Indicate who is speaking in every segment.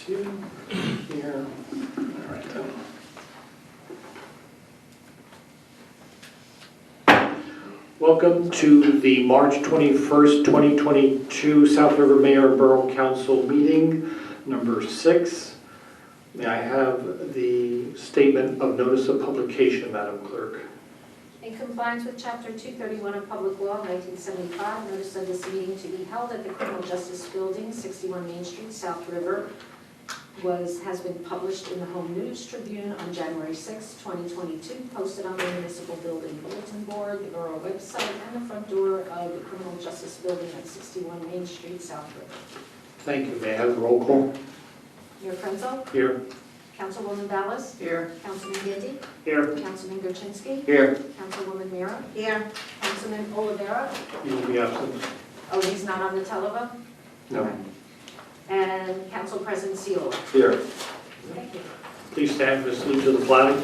Speaker 1: you here. All right. Welcome to the March 21st, 2022 South River Mayor and Borough Council meeting number 6. May I have the statement of notice of publication, Madam Clerk?
Speaker 2: In compliance with Chapter 231 of Public Law of 1975, notice of this meeting to be held at the Criminal Justice Building, 61 Main Street, South River, has been published in the Home News Tribune on January 6, 2022, posted on the Municipal Building Bulletin Board, the Borough website, and the front door of the Criminal Justice Building at 61 Main Street, South River.
Speaker 1: Thank you. May I have the roll call?
Speaker 2: Mayor Krenzel?
Speaker 1: Here.
Speaker 2: Councilwoman Ballas?
Speaker 3: Here.
Speaker 2: Councilman Gindi?
Speaker 1: Here.
Speaker 2: Councilman Gerchinsky?
Speaker 1: Here.
Speaker 2: Councilwoman Mira?
Speaker 3: Here.
Speaker 2: Councilman Olivera?
Speaker 1: You will be absent.
Speaker 2: Oh, he's not on the telephone?
Speaker 1: No.
Speaker 2: And Council President Seola?
Speaker 1: Here.
Speaker 2: Thank you.
Speaker 1: Please stand for the salute to the flag.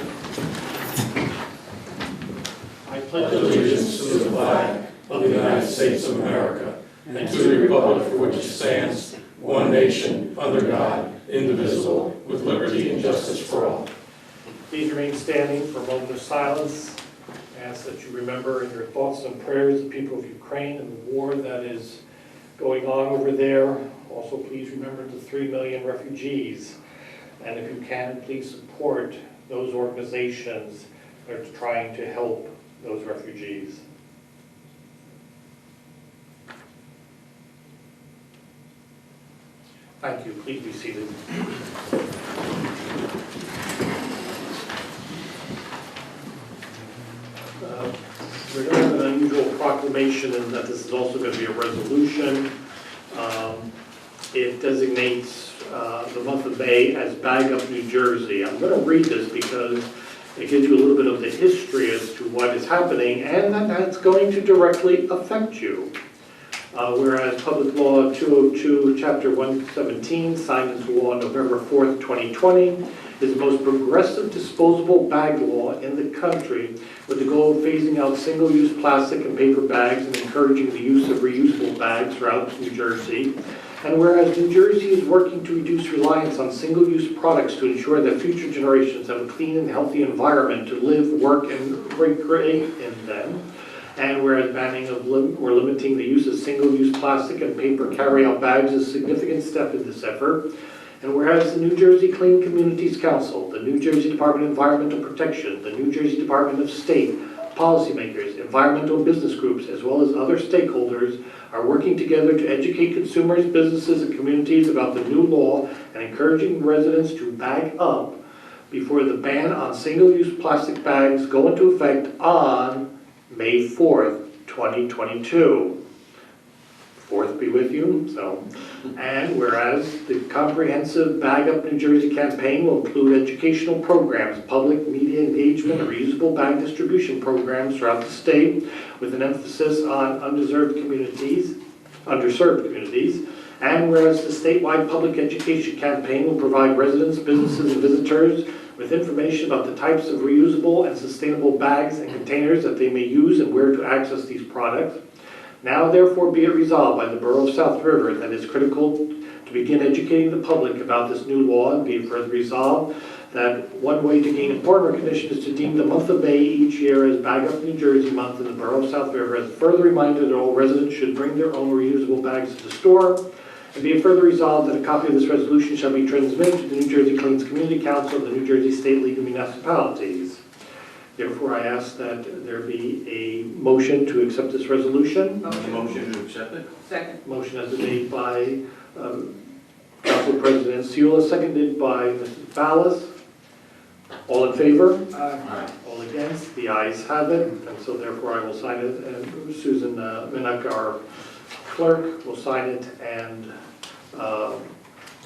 Speaker 1: I pledge
Speaker 4: Allegiance to the flag of the United States of America and to the republic for which it stands, one nation, under God, indivisible, with liberty and justice for all.
Speaker 1: Please remain standing for a moment of silence. I ask that you remember in your thoughts and prayers the people of Ukraine and the war that is going on over there. Also, please remember the 3 million refugees. And if you can, please support those organizations that are trying to help those refugees. Thank you. Please be seated. We're going to have an unusual proclamation in that this is also going to be a resolution. It designates the month of May as Bag Up New Jersey. I'm going to read this because it gives you a little bit of the history as to what is happening and that that's going to directly affect you. Whereas Public Law 202, Chapter 117, signed into law on November 4th, 2020, is the most progressive disposable bag law in the country with the goal of phasing out single-use plastic and paper bags and encouraging the use of reusable bags throughout New Jersey. And whereas New Jersey is working to reduce reliance on single-use products to ensure that future generations have a clean and healthy environment to live, work, and recreate in them. And whereas banning of or limiting the use of single-use plastic and paper carry-out bags is a significant step in this effort. And whereas the New Jersey Clean Communities Council, the New Jersey Department of Environmental Protection, the New Jersey Department of State, policymakers, environmental business groups, as well as other stakeholders are working together to educate consumers, businesses, and communities about the new law and encouraging residents to bag up before the ban on single-use plastic bags go into effect on May 4th, 2022. Fourth be with you. And whereas the comprehensive Bag Up New Jersey campaign will include educational programs, public media engagement, and reusable bag distribution programs throughout the state with an emphasis on underserved communities. And whereas the statewide public education campaign will provide residents, businesses, and visitors with information about the types of reusable and sustainable bags and containers that they may use and where to access these products. Now therefore be it resolved by the Borough of South River that it's critical to begin educating the public about this new law, and be it further resolved that one way to gain important recognition is to deem the month of May each year as Bag Up New Jersey month in the Borough of South River, as a further reminder that all residents should bring their own reusable bags to the store. And be it further resolved that a copy of this resolution shall be transmitted to the New Jersey Clean Communities Council and the New Jersey State League of Municipalities. Therefore, I ask that there be a motion to accept this resolution.
Speaker 4: Motion to accept it?
Speaker 3: Second.
Speaker 1: Motion has been made by Council President Seola, seconded by Mrs. Ballas. All in favor?
Speaker 4: Aye.
Speaker 1: All against? The ayes have it, and so therefore I will sign it, and Susan Minnick, our clerk, will sign it and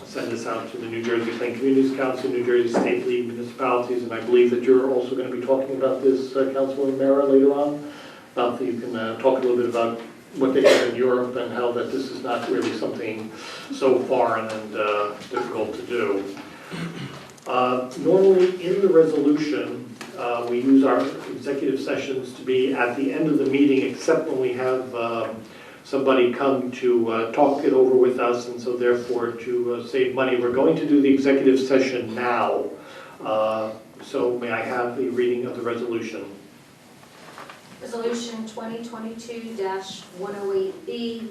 Speaker 1: send this out to the New Jersey Clean Communities Council, New Jersey State League Municipalities, and I believe that you're also going to be talking about this, Councilwoman Mara, later on. About that you can talk a little bit about what they have in Europe and how that this is not really something so foreign and difficult to do. Normally in the resolution, we use our executive sessions to be at the end of the meeting, except when we have somebody come to talk it over with us, and so therefore to save money, we're going to do the executive session now. So may I have a reading of the resolution?
Speaker 2: Resolution 2022-108B,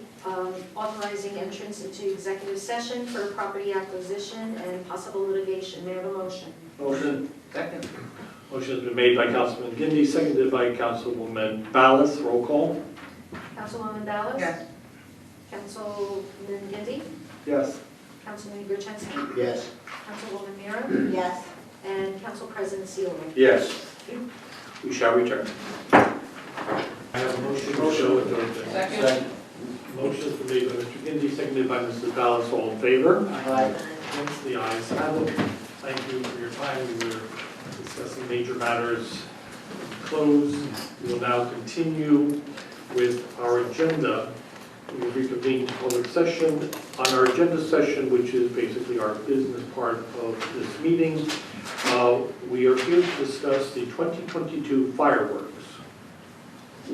Speaker 2: authorizing entrance into executive session for property acquisition and possible litigation. May I have a motion?
Speaker 3: Motion. Second.
Speaker 1: Motion has been made by Councilman Gindi, seconded by Councilwoman Ballas. Roll call.
Speaker 2: Councilwoman Ballas?
Speaker 3: Yes.
Speaker 2: Councilman Gindi?
Speaker 3: Yes.
Speaker 2: Councilman Gertenski?
Speaker 3: Yes.
Speaker 2: Councilwoman Mira?
Speaker 5: Yes.
Speaker 2: And Council President Seola?
Speaker 3: Yes.
Speaker 1: We shall return. I have a motion.
Speaker 3: Second.
Speaker 1: Motion has been made by Mr. Gindi, seconded by Mrs. Ballas. All in favor?
Speaker 3: Aye.
Speaker 1: Against, the ayes have it. Thank you for your time. We were discussing major matters. Closed. We will now continue with our agenda. We will reconvene public session. On our agenda session, which is basically our business part of this meeting, we are here to discuss the 2022 fireworks.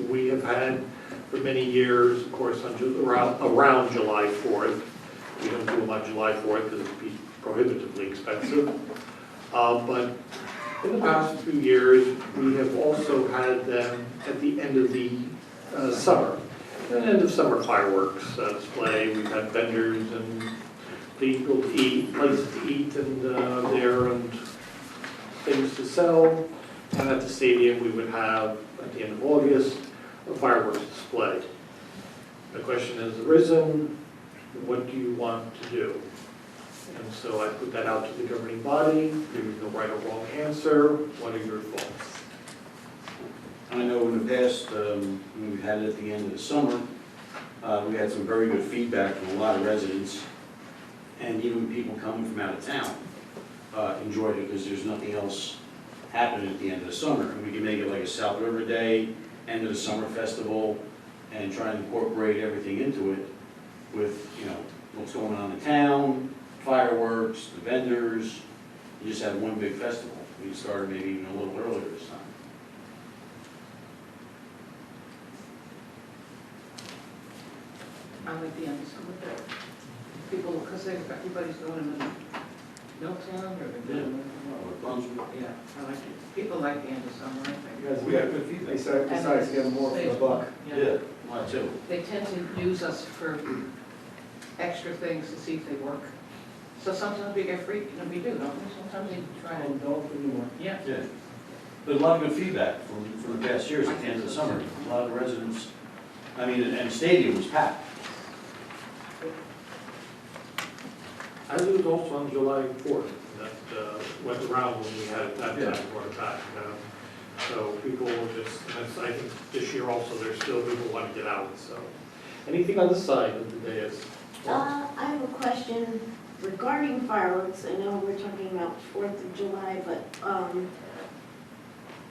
Speaker 1: We have had for many years, of course, around July 4th. We don't do them on July 4th because it would be prohibitively expensive. But in the past few years, we have also had them at the end of the summer. An end of summer fireworks display. We've had vendors and people to eat, places to eat and there and things to sell. And at the stadium, we would have, at the end of August, a fireworks display. The question has arisen, what do you want to do? And so I put that out to the governing body. There is no right or wrong answer. What are your thoughts?
Speaker 6: I know in the past, when we had it at the end of the summer, we had some very good feedback from a lot of residents, and even people coming from out of town enjoyed it because there's nothing else happening at the end of the summer. And we can make it like a South River Day, end of the summer festival, and try and incorporate everything into it with, you know, what's going on in town, fireworks, the vendors. You just have one big festival. We started maybe even a little earlier this time.
Speaker 7: I like the end of summer better. People, because everybody's going in the Milltown or the yeah, I like it. People like the end of summer, I think.
Speaker 3: Yes, we got good feedback. Besides getting more for the buck.
Speaker 7: Yeah.
Speaker 6: Mine too.
Speaker 7: They tend to use us for extra things to see if they work. So sometimes we get free, and we do, don't we? Sometimes we try and,
Speaker 3: Don't anymore.
Speaker 7: yeah.
Speaker 6: Yeah. There's a lot of good feedback from the past years at the end of the summer. A lot of the residents, I mean, and the stadium was packed.
Speaker 1: As it was also on July 4th, that went around when we had it that time, brought it back. So people will just, and that's, I think this year also, there's still people who want to get out, so. Anything on the side of the dais?
Speaker 5: I have a question regarding fireworks. I know we're talking about 4th of July, but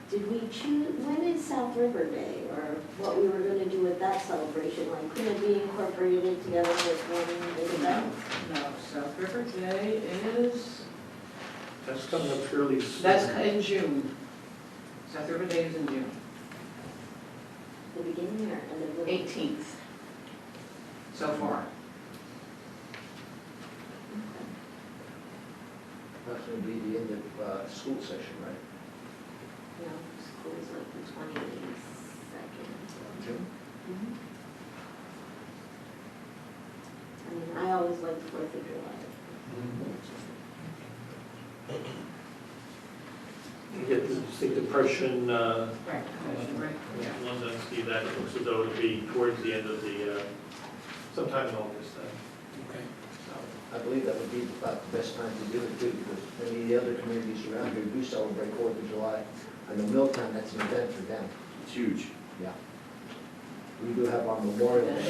Speaker 5: did we choose, when is South River Day, or what we were going to do with that celebration? Like, could it be incorporated together with one big event?
Speaker 7: No, South River Day is,
Speaker 1: That's coming up fairly soon.
Speaker 7: that's in June. South River Day is in June,
Speaker 5: The beginning or end of the?
Speaker 7: 18th, so far.
Speaker 3: That's going to be the end of school session, right?
Speaker 5: No, school is like the 22nd.
Speaker 3: June?
Speaker 5: I mean, I always like 4th of July.
Speaker 1: You get the distinct impression,
Speaker 7: Right, right, yeah.
Speaker 1: London, see that it looks as though it'll be towards the end of the, sometime in August then. Okay.
Speaker 3: I believe that would be about the best time to do it too, because many of the other communities around here do celebrate 4th of July. I know Milltown, that's an event for them.
Speaker 6: It's huge.
Speaker 3: Yeah. We do have our Memorial Day at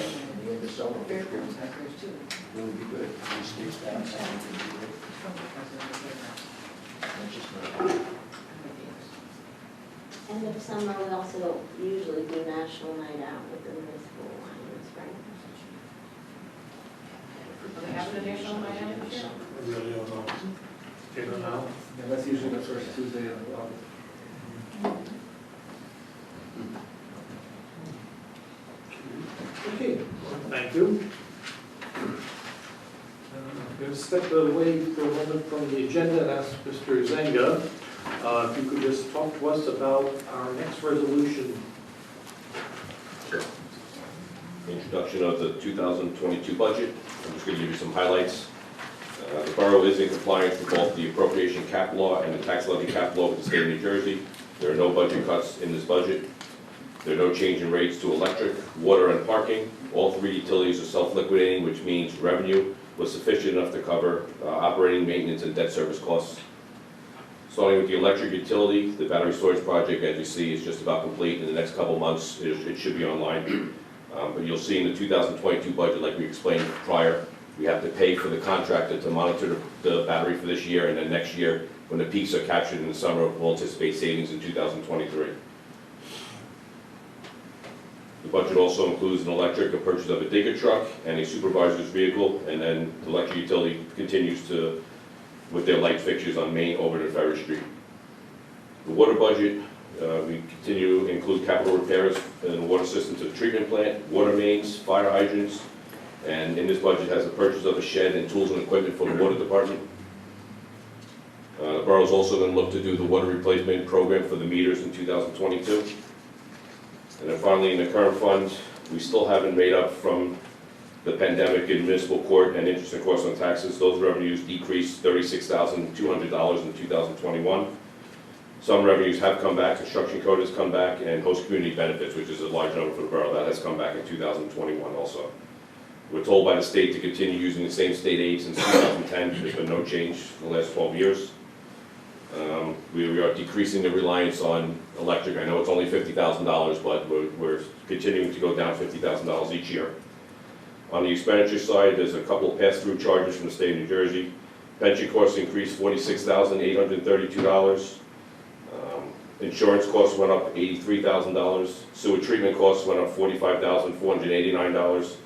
Speaker 3: the end of summer.
Speaker 7: Fairgrounds have theirs too.
Speaker 3: It would be good. We stick that. That's just my.
Speaker 5: End of summer, we also usually do National Night Out with the municipal line in spring.
Speaker 7: Are they having a national night out this year?
Speaker 1: I really don't know. You don't know?
Speaker 3: Yeah, that's usually the first Tuesday of August.
Speaker 1: Okay, step away for a moment from the agenda and ask Mr. Zenga if you could just talk to us about our next resolution.
Speaker 8: Introduction of the 2022 budget. I'm just going to give you some highlights. The borough is in compliance with both the appropriation cap law and the tax levy cap law with the state of New Jersey. There are no budget cuts in this budget. There are no change in rates to electric, water, and parking. All three utilities are self-liquidating, which means revenue was sufficient enough to cover operating, maintenance, and debt service costs. Starting with the electric utility, the battery storage project, as you see, is just about complete. In the next couple months, it should be online. But you'll see in the 2022 budget, like we explained prior, we have to pay for the contractor to monitor the battery for this year, and then next year, when the peaks are captured in the summer, we'll anticipate savings in 2023. The budget also includes an electric, a purchase of a digger truck, and a supervisor's vehicle, and then the electric utility continues to, with their light fixtures on Main over to Ferry Street. The water budget, we continue to include capital repairs in the water system to the treatment plant, water mains, fire hydrants, and in this budget has the purchase of a shed and tools and equipment for the water department. The borough is also going to look to do the water replacement program for the meters in 2022. And then finally, in the current fund, we still haven't made up from the pandemic in municipal court and interest and costs on taxes. Those revenues decreased $36,200 in 2021. Some revenues have come back, construction code has come back, and host community benefits, which is a large number for the borough, that has come back in 2021 also. We're told by the state to continue using the same state aid since 2010. There's been no change in the last 12 years. We are decreasing the reliance on electric. I know it's only $50,000, but we're continuing to go down $50,000 each year. On the expenditure side, there's a couple of pass-through charges from the state of New Jersey. Pension costs increased $46,832. Insurance costs went up $83,000. Sewer treatment costs went up $45,489.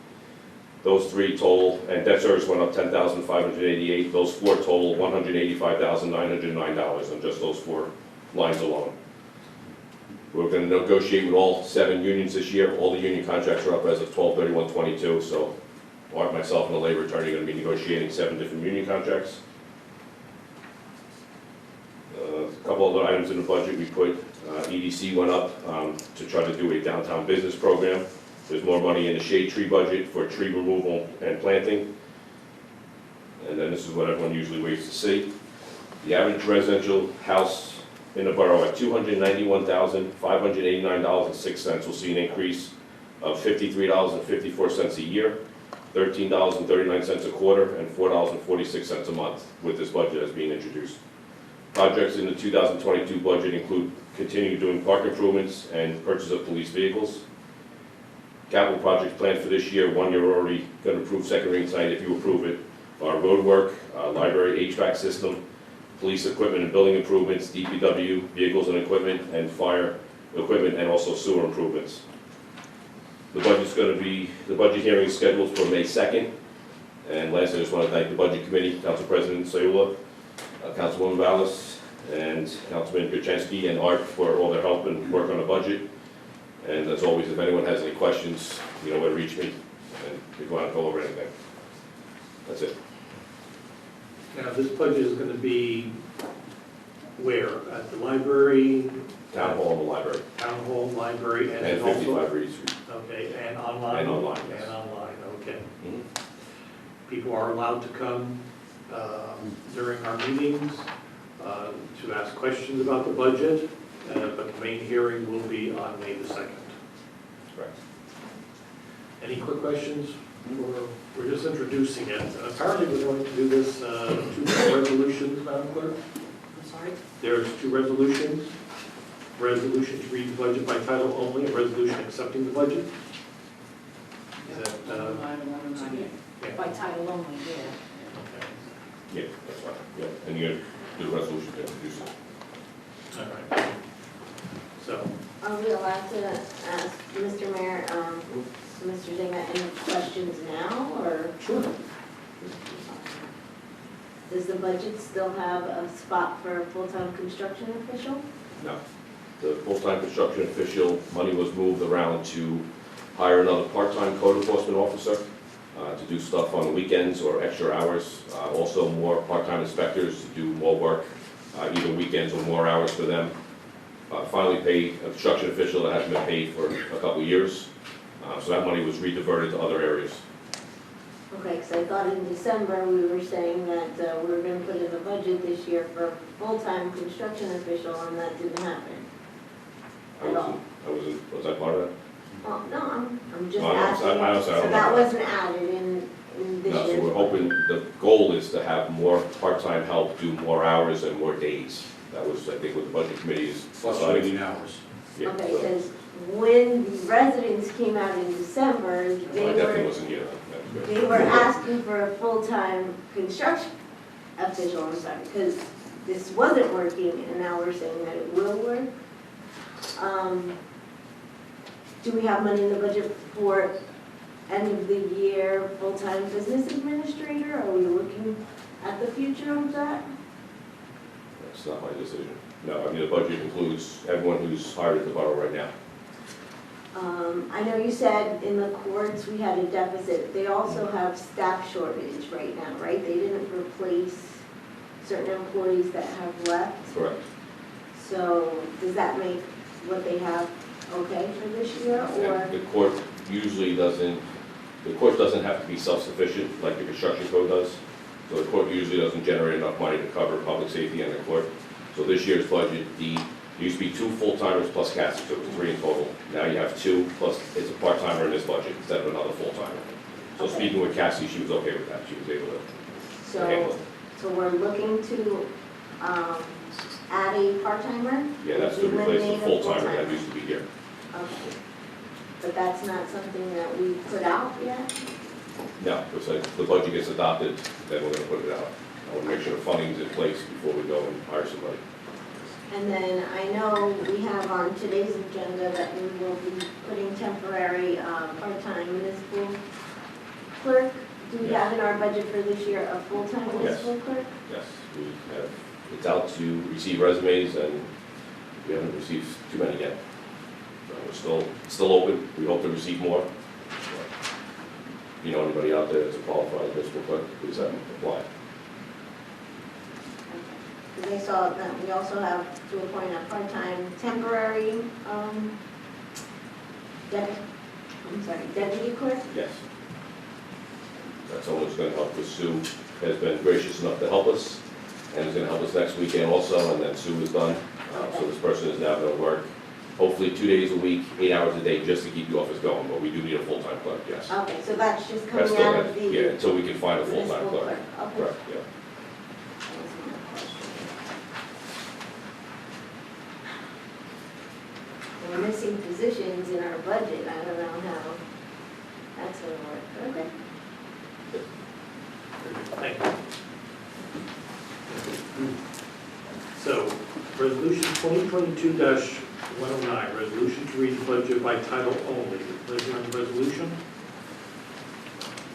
Speaker 8: Those three total, and debt service went up $10,588. Those four total $185,909 on just those four lines alone. We're going to negotiate with all 7 unions this year. All the union contracts are up as of 12/31/22. So Art, myself, and the labor attorney are going to be negotiating 7 different union contracts. A couple other items in the budget we put. EDC went up to try to do a downtown business program. There's more money in the shade tree budget for tree removal and planting. And then this is what everyone usually waits to see. The average residential house in the borough at $291,589.06 will see an increase of $53.54 a year, $13.39 a quarter, and $4.46 a month with this budget as being introduced. Projects in the 2022 budget include continuing doing park improvements and purchase of police vehicles. Capital projects planned for this year, one you're already going to approve second reading tonight if you approve it, are road work, library HVAC system, police equipment and building improvements, DPW, vehicles and equipment, and fire equipment, and also sewer improvements. The budget's going to be, the budget hearing is scheduled for May 2nd. And lastly, I just want to thank the Budget Committee, Council President Sayula, Councilwoman Vallis, and Councilman Kuczynski and Art for all their help and work on the budget. And as always, if anyone has any questions, you know where to reach me, and if you want to go over anything. That's it.
Speaker 1: Now, this budget is going to be where? At the library?
Speaker 8: Town Hall and the library.
Speaker 1: Town Hall, library, and
Speaker 8: And
Speaker 1: also?
Speaker 8: 55 Reed Street.
Speaker 1: Okay, and online?
Speaker 8: And online, yes.
Speaker 1: And online, okay.
Speaker 8: Mhm.
Speaker 1: People are allowed to come during our meetings to ask questions about the budget, but the main hearing will be on May the 2nd.
Speaker 8: Correct.
Speaker 1: Any quick questions? We're just introducing it. Apparently, we're going to do this 2 resolutions, Madam Clerk.
Speaker 2: I'm sorry?
Speaker 1: There's 2 resolutions. Resolution to read the budget by title only, a resolution accepting the budget. Is that, yeah.
Speaker 2: By title only, yeah.
Speaker 1: Okay.
Speaker 8: Yeah, that's fine. Yeah, and you're going to do the resolution to introduce it.
Speaker 1: All right. So,
Speaker 5: Are we allowed to ask Mr. Mayor, Mr. Zinga, any questions now, or?
Speaker 1: sure.
Speaker 5: Does the budget still have a spot for a full-time construction official?
Speaker 8: No. The full-time construction official, money was moved around to hire another part-time code enforcement officer. to do stuff on the weekends or extra hours. Also more part-time inspectors to do more work, either weekends or more hours for them. Finally paid a construction official that hasn't been paid for a couple of years. So that money was rediverted to other areas.
Speaker 5: Okay, because I thought in December, we were saying that we were gonna put in the budget this year for a full-time construction official, and that didn't happen.
Speaker 8: Was I part of that?
Speaker 5: Oh, no, I'm just
Speaker 8: No, I
Speaker 5: asking,
Speaker 8: don't
Speaker 5: so
Speaker 8: know.
Speaker 5: that wasn't added in this
Speaker 8: No,
Speaker 5: year's
Speaker 8: so we're hoping, the goal is to have more part-time help, do more hours and more days. That was, I think, what the budget committee is deciding.
Speaker 6: Fluctuating hours.
Speaker 8: Yeah,
Speaker 5: Okay,
Speaker 8: so
Speaker 5: because when the residents came out in December,
Speaker 8: I
Speaker 5: they
Speaker 8: definitely
Speaker 5: were,
Speaker 8: wasn't here. That's good.
Speaker 5: they were asking for a full-time construction official, I'm sorry, because this wasn't working, and now we're saying that it will work. Do we have money in the budget for end of the year full-time business administrator? Are we looking at the future of that?
Speaker 8: That's not my decision. No, I mean, the budget includes everyone who's hired at the borough right now.
Speaker 5: I know you said in the courts we had a deficit. They also have staff shortage right now, right? They didn't replace certain employees that have left.
Speaker 8: Correct.
Speaker 5: So does that make what they have okay for this year, or?
Speaker 8: And the court usually doesn't, the court doesn't have to be self-sufficient like the construction code does. So the court usually doesn't generate enough money to cover public safety and the court. So this year's budget, there used to be 2 full-timers plus Cassie, so it was 3 in total. Now you have 2 plus it's a part-timer in this budget instead of another full-timer. So
Speaker 5: Okay.
Speaker 8: speaking with Cassie, she was okay with that. She was able to handle it.
Speaker 5: So we're looking to add a part-timer?
Speaker 8: Yeah, that's to replace the
Speaker 5: Eliminate a
Speaker 8: full-timer that used to be here.
Speaker 5: Okay. But that's not something that we put out yet?
Speaker 8: No, it's like the budget gets adopted, then we're gonna put it out. I want to make sure the funding's in place before we go and hire somebody.
Speaker 5: And then I know we have on today's agenda that we will be putting temporary part-time municipal clerk. Do we have in our budget for this year a full-time municipal clerk?
Speaker 8: Yes, we have, it's out to receive resumes and we haven't received too many yet. So we're still open, we hope to receive more. If you know anybody out there that's a qualified municipal clerk, please have them apply.
Speaker 5: Because I saw that we also have to appoint a part-time temporary deputy clerk.
Speaker 8: Yes. That's someone who's gonna help us. Sue has been gracious enough to help us and is gonna help us next weekend also, and then Sue is done. So this person is now gonna work hopefully 2 days a week, 8 hours a day, just to keep the office going, but we do need a full-time clerk, yes.
Speaker 5: Okay, so that's just
Speaker 8: That's
Speaker 5: coming
Speaker 8: still,
Speaker 5: out of the
Speaker 8: yeah, until we can find a full-time
Speaker 5: municipal
Speaker 8: clerk.
Speaker 5: clerk. Okay.
Speaker 8: Correct, yeah.
Speaker 5: That was my question. We're missing positions in our budget. I don't know how that's gonna work. Okay.
Speaker 1: Thank you. So, resolution 2022-109, resolution to read the budget by title only. Pleasure on the resolution.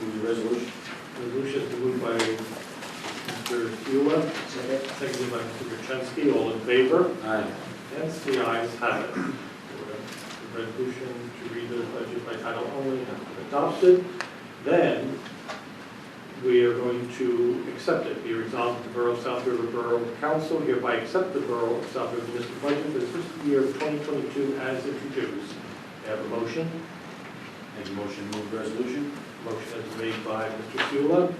Speaker 6: Move the resolution.
Speaker 1: Resolution is moved by Mr. Seula, seconded by Mr. Gertenski. All in favor?
Speaker 6: Aye.
Speaker 1: Yes, the ayes have it. The resolution to read the budget by title only has been adopted. Then, we are going to accept it. Be resolved that the Borough of South River Borough Council hereby accept the Borough of South River municipal budget for the fiscal year of 2022 as introduced. May I have a motion?
Speaker 6: Make a motion to move the resolution.
Speaker 1: Motion is made by Mr. Seula,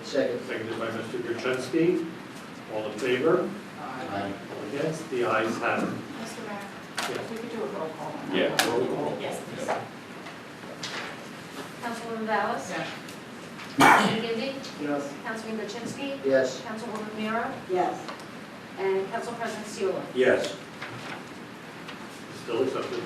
Speaker 3: Second.
Speaker 1: seconded by Mr. Gertenski. All in favor?
Speaker 6: Aye.
Speaker 1: All against? The ayes have it.
Speaker 7: Mr. Mayor,
Speaker 1: Yes.
Speaker 7: we could do a roll call on that.
Speaker 8: Yeah, roll call.
Speaker 7: Yes, please.
Speaker 2: Councilwoman Ballas?
Speaker 7: Yeah.
Speaker 2: Councilman Gindi?
Speaker 3: Yes.
Speaker 2: Councilman Gertenski?
Speaker 3: Yes.
Speaker 2: Councilwoman Mira?
Speaker 5: Yes.
Speaker 2: And Council President Seula?
Speaker 6: Yes.
Speaker 1: Still accepted.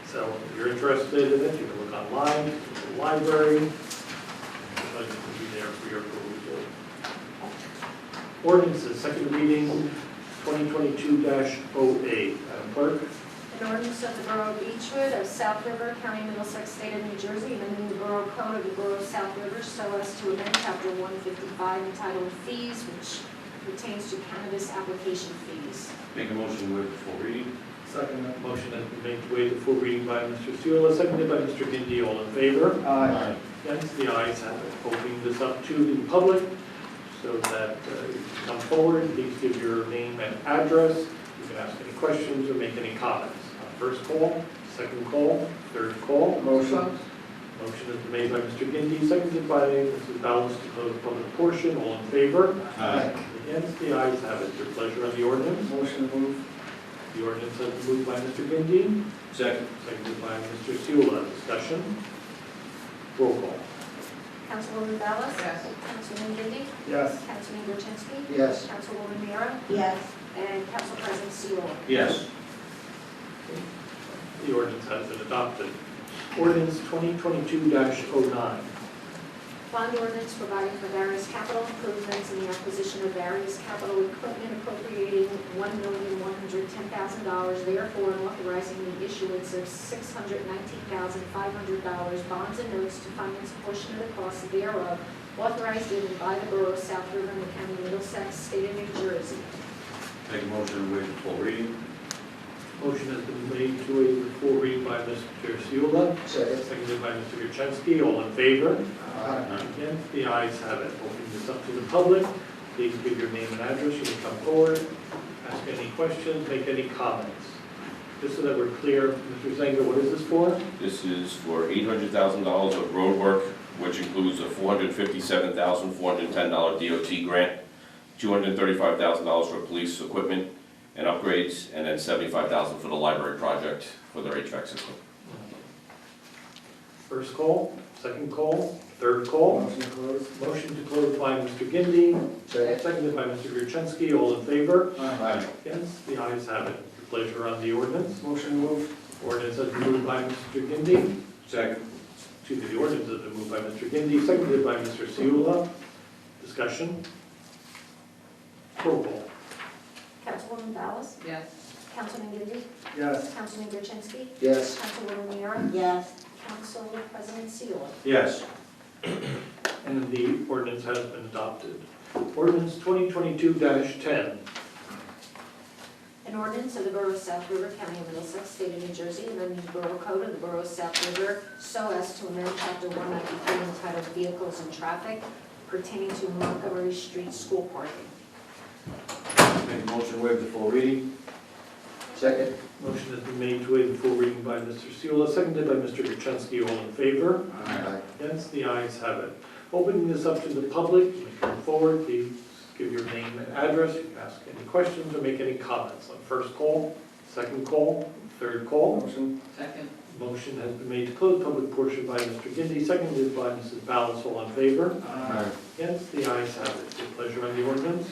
Speaker 1: So if you're interested in it, you can look online, go to the library. The budget will be there for your perusal. Ordinances, second reading, 2022-08. Madam Clerk?
Speaker 2: An ordinance of the Borough of Beechwood of South River, County of Middlesex, State of New Jersey, amending the Borough Code of the Borough of South River so as to amend Chapter 155 entitled Fees, which pertains to cannabis application fees.
Speaker 6: Make a motion to waive the full reading.
Speaker 1: Second. Motion has been made to waive the full reading by Mr. Seula, seconded by Mr. Gindi. All in favor?
Speaker 3: Aye.
Speaker 1: Against, the ayes have it. Opening this up to the public so that you can come forward, please give your name and address. You can ask any questions or make any comments. First call, second call, third call.
Speaker 7: Motion.
Speaker 1: Motion has been made by Mr. Gindi, seconded by Mrs. Ballas to close the public portion. All in favor?
Speaker 6: Aye.
Speaker 1: Against, the ayes have it. Your pleasure on the ordinance.
Speaker 3: Motion to move.
Speaker 1: The ordinance has been moved by Mr. Gindi,
Speaker 6: Second.
Speaker 1: seconded by Mr. Seula. Discussion? Roll call.
Speaker 2: Councilwoman Ballas?
Speaker 7: Yes.
Speaker 2: Councilman Gindi?
Speaker 3: Yes.
Speaker 2: Councilman Gertenski?
Speaker 3: Yes.
Speaker 2: Councilwoman Mira?
Speaker 5: Yes.
Speaker 2: And Council President Seola?
Speaker 6: Yes.
Speaker 1: The ordinance has been adopted. Ordinance 2022-09.
Speaker 2: Bond ordinance providing for various capital improvements and the acquisition of various capital equipment appropriating $1,110,000, therefore and authorizing the issuance of $619,500 bonds and notes to finance a portion of the cost thereof, authorized in and by the Borough of South River and the County of Middlesex, State of New Jersey.
Speaker 6: Make a motion to waive the full reading.
Speaker 1: Motion has been made to waive the full reading by Mr. Seula,
Speaker 3: Second.
Speaker 1: seconded by Mr. Gertenski. All in favor?
Speaker 3: Aye.
Speaker 1: Against, the ayes have it. Opening this up to the public, please give your name and address. You can come forward, ask any questions, make any comments. Just so that we're clear, Mr. Zenger, what is this for?
Speaker 8: This is for $800,000 of road work, which includes a $457,410 DOT grant, $235,000 for police equipment and upgrades, and then $75,000 for the library project for their HVAC system.
Speaker 1: First call, second call, third call.
Speaker 3: Motion to close.
Speaker 1: Motion to close by Mr. Gindi,
Speaker 3: Second.
Speaker 1: seconded by Mr. Gertenski. All in favor?
Speaker 6: Aye.
Speaker 1: Against, the ayes have it. Your pleasure on the ordinance.
Speaker 3: Motion to move.
Speaker 1: Ordinance has been moved by Mr. Gindi.
Speaker 6: Second.
Speaker 1: Excuse me, the ordinance has been moved by Mr. Gindi, seconded by Mr. Seula. Discussion? Roll call.
Speaker 2: Councilwoman Ballas?
Speaker 7: Yes.
Speaker 2: Councilman Gindi?
Speaker 3: Yes.
Speaker 2: Councilman Gertenski?
Speaker 3: Yes.
Speaker 2: Councilwoman Mira?
Speaker 5: Yes.
Speaker 2: Council President Seola?
Speaker 6: Yes.
Speaker 1: And the ordinance has been adopted. Ordinance 2022-10.
Speaker 2: An ordinance of the Borough of South River, County of Middlesex, State of New Jersey, amending the Borough Code of the Borough of South River so as to amend Chapter 193 entitled Vehicles and Traffic pertaining to Montgomery Street School Parking.
Speaker 6: Make a motion to waive the full reading.
Speaker 3: Second.
Speaker 1: Motion has been made to waive the full reading by Mr. Seula, seconded by Mr. Gertenski. All in favor?
Speaker 3: Aye.
Speaker 1: Against, the ayes have it. Opening this up to the public, you may come forward, please give your name and address. You can ask any questions or make any comments on first call, second call, third call.
Speaker 3: Motion.
Speaker 7: Second.
Speaker 1: Motion has been made to close public portion by Mr. Gindi, seconded by Mrs. Ballas. All in favor?
Speaker 3: Aye.
Speaker 1: Against, the ayes have it. Your pleasure on the ordinance.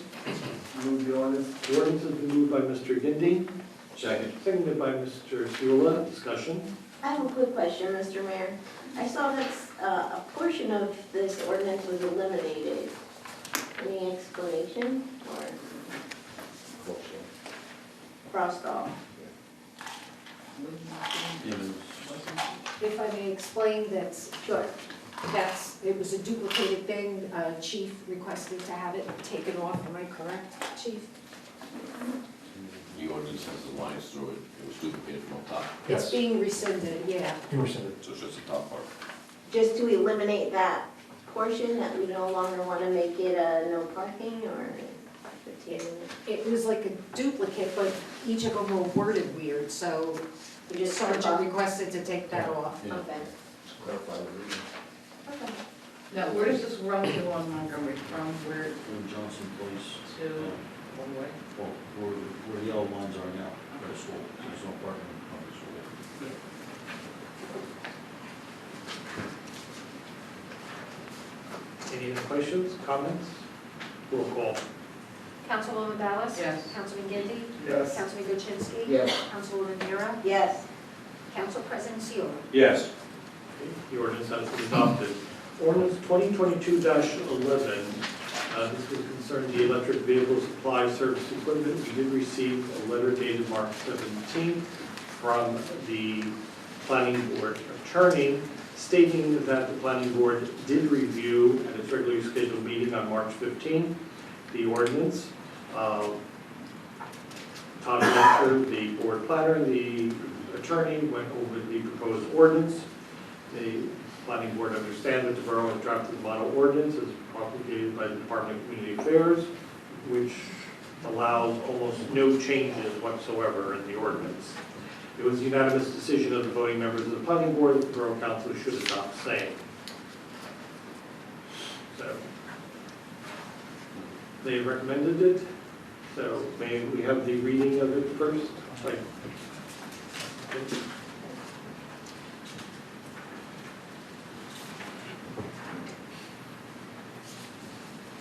Speaker 3: Move the ordinance.
Speaker 1: The ordinance has been moved by Mr. Gindi,
Speaker 6: Second.
Speaker 1: seconded by Mr. Seula. Discussion?
Speaker 5: I have a quick question, Mr. Mayor. I saw that a portion of this ordinance was eliminated. Any explanation or crossed off?
Speaker 2: If I may explain, that's, sure, it was a duplicated thing. Chief requested to have it taken off. Am I correct, Chief?
Speaker 8: The ordinance has the lines through it. It was duplicated from the top,
Speaker 2: It's being rescinded, yeah.
Speaker 8: so it's just the top part.
Speaker 5: Just to eliminate that portion that we no longer want to make it a no parking or?
Speaker 2: It was like a duplicate, but each of them were worded weird, so
Speaker 5: We just
Speaker 2: Sergeant requested to take that off.
Speaker 8: Yeah.
Speaker 5: Okay.
Speaker 3: Clarify the reading.
Speaker 2: Okay.
Speaker 7: Now, where does this run to on Montgomery, from where
Speaker 6: From Johnson Place.
Speaker 7: to, all the way?
Speaker 6: Well, where the yellow lines are now, by the school. There's no parking in front of the school.
Speaker 1: Any other questions, comments? Roll call.
Speaker 2: Councilwoman Ballas?
Speaker 7: Yes.
Speaker 2: Councilman Gindi?
Speaker 3: Yes.
Speaker 2: Councilman Gertenski?
Speaker 3: Yes.
Speaker 2: Councilwoman Mira?
Speaker 5: Yes.
Speaker 2: Council President Seola?
Speaker 6: Yes.
Speaker 1: The ordinance has been adopted. Ordinance 2022-11, this would concern the electric vehicle supply service equipment. We did receive a letter dated March 17th from the planning board attorney stating that the planning board did review at its regularly scheduled meeting on March 15th the ordinance. Todd Lecter, the board planner, the attorney went over the proposed ordinance. They Planning board understand that the borough has drafted the model ordinance as promulgated by the Department of Community Affairs, which allows almost no changes whatsoever in the ordinance. It was a unanimous decision of the voting members of the planning board that the borough council should adopt same. So, they recommended it, so may we have the reading of it first? Right.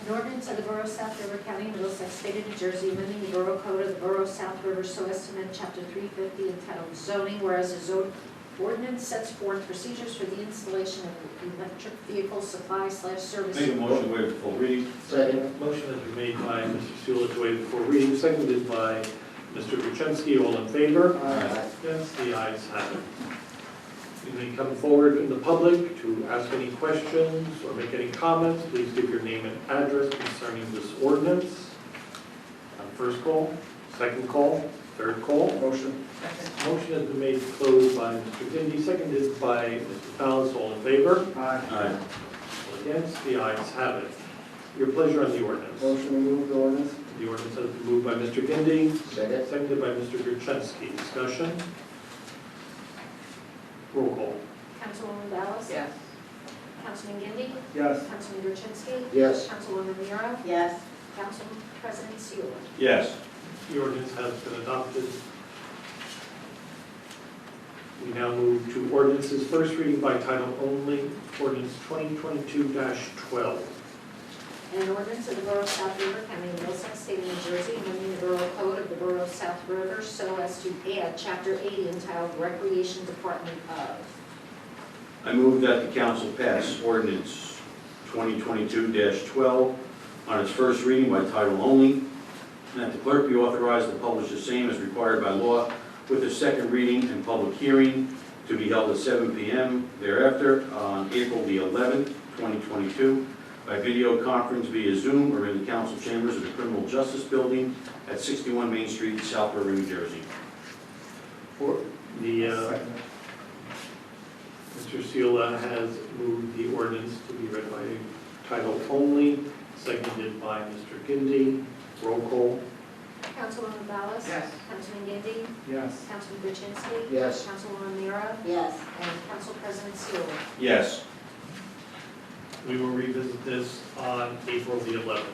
Speaker 2: An ordinance of the Borough of South River County, Middlesex State of New Jersey, amending the Borough Code of the Borough of South River so as to amend Chapter 350 entitled Zoning, whereas the zone ordinance sets forth procedures for the installation of electric vehicle supply/service.
Speaker 6: Make a motion, waive the full reading.
Speaker 3: Second.
Speaker 1: Motion has been made by Mr. Seula to waive the full reading, seconded by Mr. Gruchensky. All in favor?
Speaker 3: Aye.
Speaker 1: Yes, the ayes have it. You may come forward in the public to ask any questions or make any comments. Please give your name and address concerning this ordinance. First call, second call, third call.
Speaker 3: Motion.
Speaker 7: Second.
Speaker 1: Motion has been made to close by Mr. Gindi, seconded by Mr. Fallis. All in favor?
Speaker 3: Aye.
Speaker 6: Aye.
Speaker 1: All against? The ayes have it. Your pleasure on the ordinance.
Speaker 3: Motion to move the ordinance.
Speaker 1: The ordinance has been moved by Mr. Gindi,
Speaker 3: Second.
Speaker 1: seconded by Mr. Gruchensky. Discussion? Roll call.
Speaker 2: Councilwoman Ballas?
Speaker 7: Yes.
Speaker 2: Councilman Gindi?
Speaker 3: Yes.
Speaker 2: Councilman Gruchensky?
Speaker 3: Yes.
Speaker 2: Councilwoman Mira?
Speaker 5: Yes.
Speaker 2: Council President Seula?
Speaker 6: Yes.
Speaker 1: The ordinance has been adopted. We now move to ordinances, first reading by title only, ordinance 2022-12.
Speaker 2: An ordinance of the Borough of South River, County of Middlesex, State of New Jersey, amending the Borough Code of the Borough of South River so as to add Chapter 80 entitled Recreation Department of.
Speaker 6: I move that the council pass ordinance 2022-12 on its first reading by title only, and that the clerk be authorized to publish the same as required by law, with a second reading and public hearing to be held at 7 p.m. thereafter on April the 11th, 2022, by video conference via Zoom or in the council chambers of the Criminal Justice Building at 61 Main Street, South River, New Jersey.
Speaker 1: For the, Mr. Seula has moved the ordinance to be read by title only, seconded by Mr. Gindi. Roll call.
Speaker 2: Councilwoman Ballas?
Speaker 7: Yes.
Speaker 2: Councilman Gindi?
Speaker 3: Yes.
Speaker 2: Councilman Gruchensky?
Speaker 3: Yes.
Speaker 2: Councilwoman Mira?
Speaker 5: Yes.
Speaker 2: And Council President Seula?
Speaker 6: Yes.
Speaker 1: We will revisit this on April the 11th.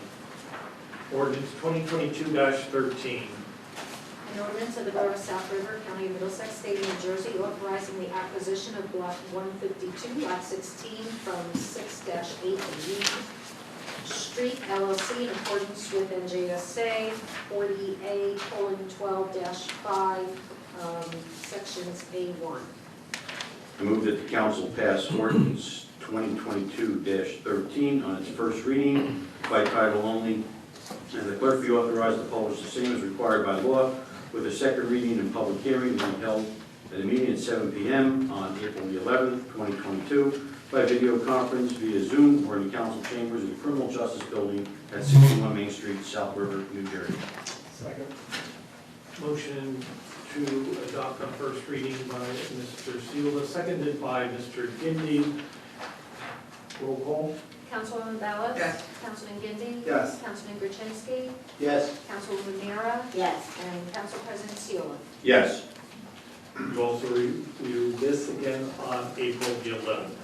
Speaker 1: Ordinance 2022-13.
Speaker 2: An ordinance of the Borough of South River, County of Middlesex, State of New Jersey, authorizing the acquisition of Block 152, Lot 16 from 6-8 of Union Street LLC in accordance with NJSA 40A:12-5, sections A1.
Speaker 6: I move that the council pass ordinance 2022-13 on its first reading by title only, and the clerk be authorized to publish the same as required by law, with a second reading and public hearing being held at a meeting at 7 p.m. on April the 11th, 2022, by video conference via Zoom or in the council chambers of the Criminal Justice Building at 61 Main Street, South River, New Jersey.
Speaker 3: Second.
Speaker 1: Motion to adopt on first reading by Mr. Seula, seconded by Mr. Gindi. Roll call.
Speaker 2: Councilwoman Ballas?
Speaker 7: Yes.
Speaker 2: Councilman Gindi?
Speaker 3: Yes.
Speaker 2: Councilman Gruchensky?
Speaker 3: Yes.
Speaker 2: Councilwoman Mira?
Speaker 5: Yes.
Speaker 2: And Council President Seula?
Speaker 6: Yes.
Speaker 1: You also review this again on April the 11th.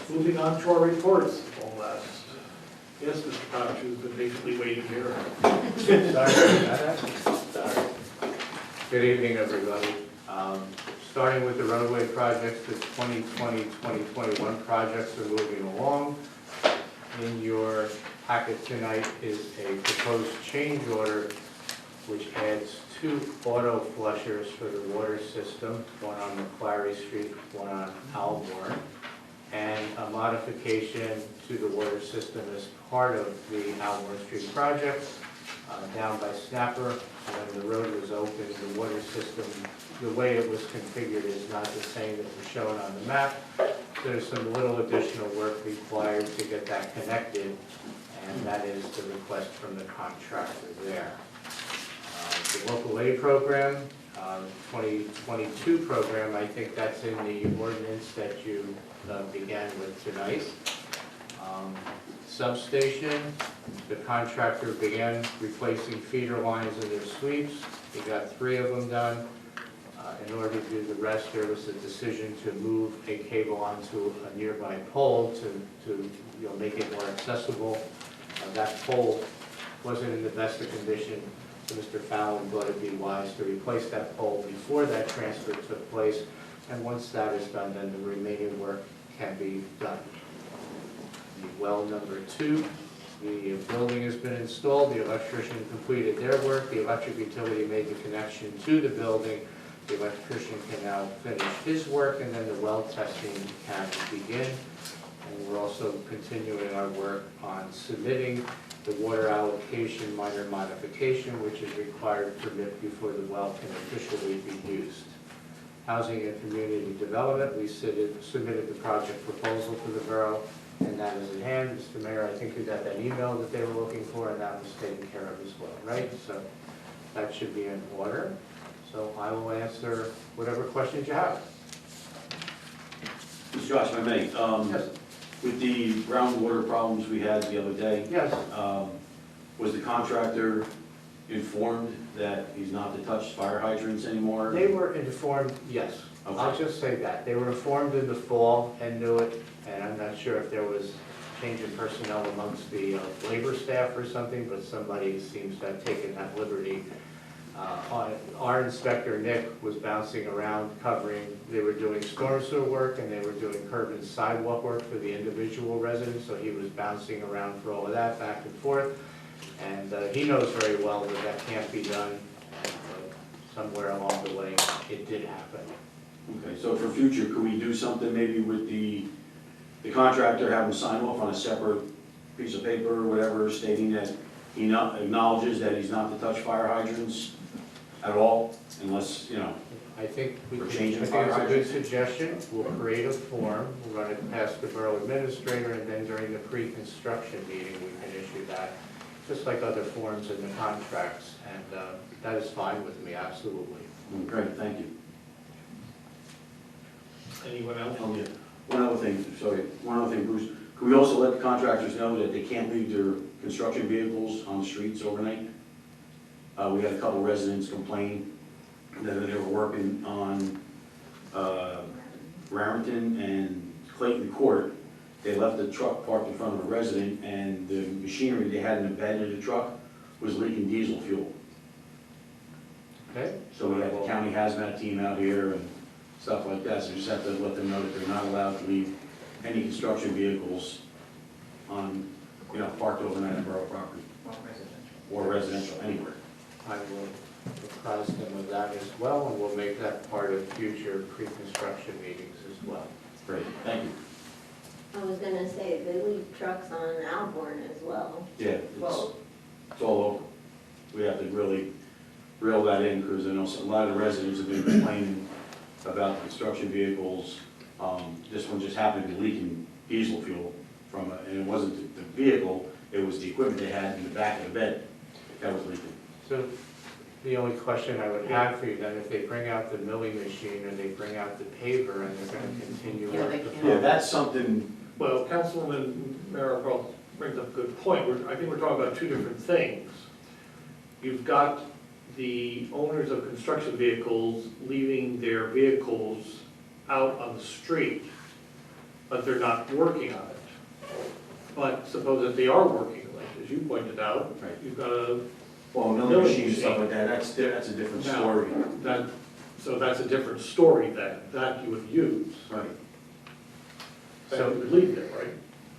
Speaker 1: Moving on to our reports, all last. Yes, Mr. Couch, who's been patiently waiting here.
Speaker 9: Sorry. Good evening, everybody. Starting with the roadway projects, the 2020-2021 projects are moving along. In your packet tonight is a proposed change order which adds 2 auto flushers for the water system, one on McClary Street, one on Alborn, and a modification to the water system as part of the Alborn Street project. Down by Snapper, when the road was open, the water system, the way it was configured is not the same as is shown on the map. There's some little additional work required to get that connected, and that is the request from the contractor there. The local aid program 2022 program, I think that's in the ordinance that you began with tonight. Substation, the contractor began replacing feeder lines in their sweeps. He got 3 of them done. In order to do the rest, there was a decision to move a cable onto a nearby pole to make it more accessible. That pole wasn't in the best of condition, so Mr. Fallon thought it'd be wise to replace that pole before that transfer took place. And once that is done, then the remaining work can be done. The well number 2, the building has been installed, the electrician completed their work, the electric utility made the connection to the building. The electrician can now finish his work, and then the well testing can begin. And we're also continuing our work on submitting the water allocation minor modification, which is required permit before the well can officially be used. Housing and Community Development, we submitted the project proposal to the borough, and that is in hand. Mr. Mayor, I think you got that email that they were looking for, and that was taken care of as well, right? So that should be in order. So I will answer whatever questions you have.
Speaker 6: Mr. Josh, if I may,
Speaker 9: Yes.
Speaker 6: with the groundwater problems we had the other day,
Speaker 9: Yes.
Speaker 6: was the contractor informed that he's not to touch fire hydrants anymore?
Speaker 9: They were informed, yes. I'll
Speaker 6: Okay.
Speaker 9: just say that. They were informed in the fall and knew it, and I'm not sure if there was change in personnel amongst the labor staff or something, but somebody seems to have taken that liberty. Our inspector, Nick, was bouncing around covering, they were doing storm sewer work and they were doing curb and sidewalk work for the individual residents, so he was bouncing around for all of that, back and forth. And he knows very well that that can't be done, and somewhere along the way, it did happen.
Speaker 6: Okay, so for future, could we do something maybe with the contractor, have him sign off on a separate piece of paper or whatever, stating that he not acknowledges that he's not to touch fire hydrants at all, unless,
Speaker 9: I think
Speaker 6: For
Speaker 9: it's
Speaker 6: changing
Speaker 9: a
Speaker 6: fire
Speaker 9: good
Speaker 6: hydrants?
Speaker 9: suggestion. We'll create a form, we'll run it past the borough administrator, and then during the pre-construction meeting, we can issue that, just like other forms in the contracts, and that is fine with me, absolutely.
Speaker 6: Great, thank you.
Speaker 1: Anyone else?
Speaker 6: Yeah. One other thing, Bruce, could we also let the contractors know that they can't leave their construction vehicles on the streets overnight? We had a couple residents complain that they were working on Raritan and Clayton Court. They left the truck parked in front of a resident, and the machinery they had in the bed of the truck was leaking diesel fuel.
Speaker 9: Okay?
Speaker 6: So we had the county hazmat team out here and stuff like that, so we just have to let them know that they're not allowed to leave any construction vehicles on, parked overnight on borough property or residential, anywhere.
Speaker 9: I will apprise them of that as well, and we'll make that part of future pre-construction meetings as well.
Speaker 6: Great, thank you.
Speaker 5: I was gonna say, they leave trucks on Alborn as well.
Speaker 6: Yeah, it's all over. We have to really reel that in, because I know a lot of the residents have been complaining about construction vehicles. This one just happened to be leaking diesel fuel from, and it wasn't the vehicle, it was the equipment they had in the back of the bed that was leaking.
Speaker 9: So the only question I would have for you then, if they bring out the milling machine or they bring out the paver and they're gonna continue
Speaker 7: Yeah,
Speaker 9: work.
Speaker 7: they
Speaker 9: the
Speaker 7: can.
Speaker 6: Yeah, that's something,
Speaker 1: Well, Councilwoman Merrill brings up a good point. I think we're talking about two different things. You've got the owners of construction vehicles leaving their vehicles out on the street, but they're not working on it. But suppose that they are working, like as you pointed out,
Speaker 6: Right.
Speaker 1: you've got a,
Speaker 6: milling machine and stuff like that, that's a different
Speaker 1: Now-
Speaker 6: story.
Speaker 1: so that's a different story then, that you would use.
Speaker 6: Right.
Speaker 1: So you would leave it, right?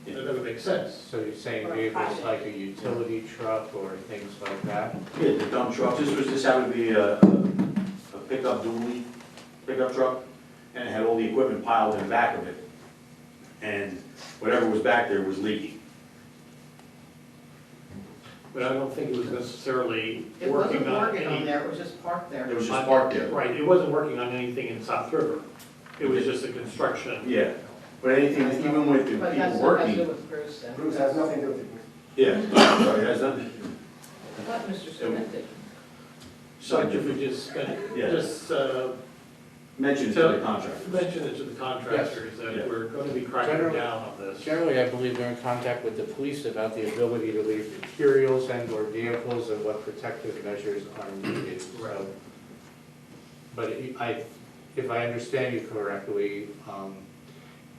Speaker 6: Yeah.
Speaker 1: That doesn't make sense.
Speaker 9: So you're saying
Speaker 5: Or a
Speaker 9: vehicles
Speaker 5: private.
Speaker 9: like a utility truck or things like that?
Speaker 6: Yeah, the dump trucks, this happened to be a pickup dually, pickup truck, and it had all the equipment piled in the back of it. And whatever was back there was leaking.
Speaker 1: But I don't think it was necessarily
Speaker 7: It
Speaker 1: working
Speaker 7: wasn't
Speaker 1: on
Speaker 7: working on
Speaker 1: any.
Speaker 7: there, it was just parked there.
Speaker 6: It was just parked there.
Speaker 1: Right, it wasn't working on anything in South River. It was just a construction.
Speaker 6: Yeah, but anything, even with the
Speaker 7: But
Speaker 6: people
Speaker 7: that's
Speaker 6: working.
Speaker 7: with Bruce then.
Speaker 10: Bruce has nothing to do with it.
Speaker 6: Yeah, sorry, that's nothing.
Speaker 7: I thought Mr. Cement did.
Speaker 1: So if we just,
Speaker 6: Yeah.
Speaker 1: just
Speaker 6: Mention it to the contractor.
Speaker 1: mention it to the contractors
Speaker 6: Yeah.
Speaker 1: that we're going to be cracking
Speaker 9: Generally-
Speaker 1: down on this.
Speaker 9: Generally, I believe they're in contact with the police about the ability to leave materials and/or vehicles and what protective measures are needed.
Speaker 1: Right.
Speaker 9: So, but if I understand you correctly,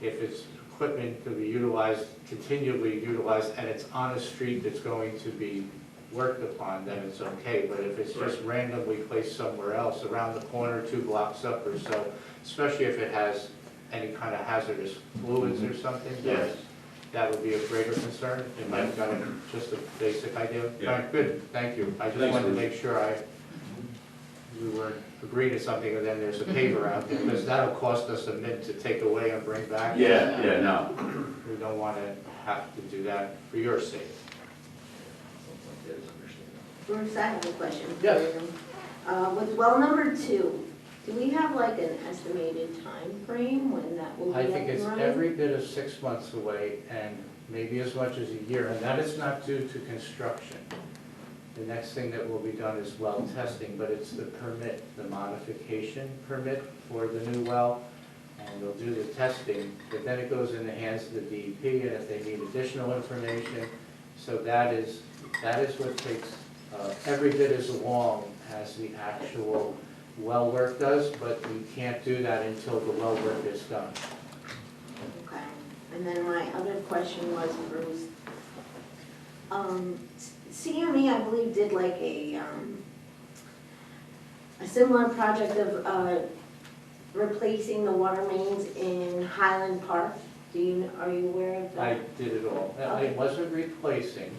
Speaker 9: if it's equipment to be utilized, continually utilized, and it's on a street that's going to be worked upon, then it's okay. But if it's just randomly placed somewhere else, around the corner, 2 blocks up or so, especially if it has any kind of hazardous fluids or something, then
Speaker 1: Yes.
Speaker 9: that would be of greater concern. It might have got just a basic idea.
Speaker 6: Yeah.
Speaker 9: All right, good, thank you. I just
Speaker 6: Thanks,
Speaker 9: wanted to
Speaker 6: Bruce.
Speaker 9: make sure we were agreeing to something, and then there's a paper out there, because that'll cost us a mint to take away and bring back.
Speaker 6: No.
Speaker 9: We don't want to have to do that for your sake.
Speaker 3: That is understandable.
Speaker 5: Bruce, I have a question for
Speaker 9: Yes.
Speaker 5: you. With well number 2, do we have like an estimated time frame when that will be
Speaker 9: I
Speaker 5: up
Speaker 9: think
Speaker 5: and
Speaker 9: it's
Speaker 5: running?
Speaker 9: every bit of 6 months away, and maybe as much as a year, and that is not due to construction. The next thing that will be done is well testing, but it's the permit, the modification permit for the new well, and they'll do the testing, but then it goes in the hands of the DEP, and if they need additional information, so that is what takes every bit as long as the actual well work does, but we can't do that until the well work is done.
Speaker 5: Okay, and then my other question was, Bruce, CME, I believe, did like a similar project of replacing the water mains in Highland Park. Are you aware of
Speaker 9: I
Speaker 5: that?
Speaker 9: did it all. It wasn't replacing,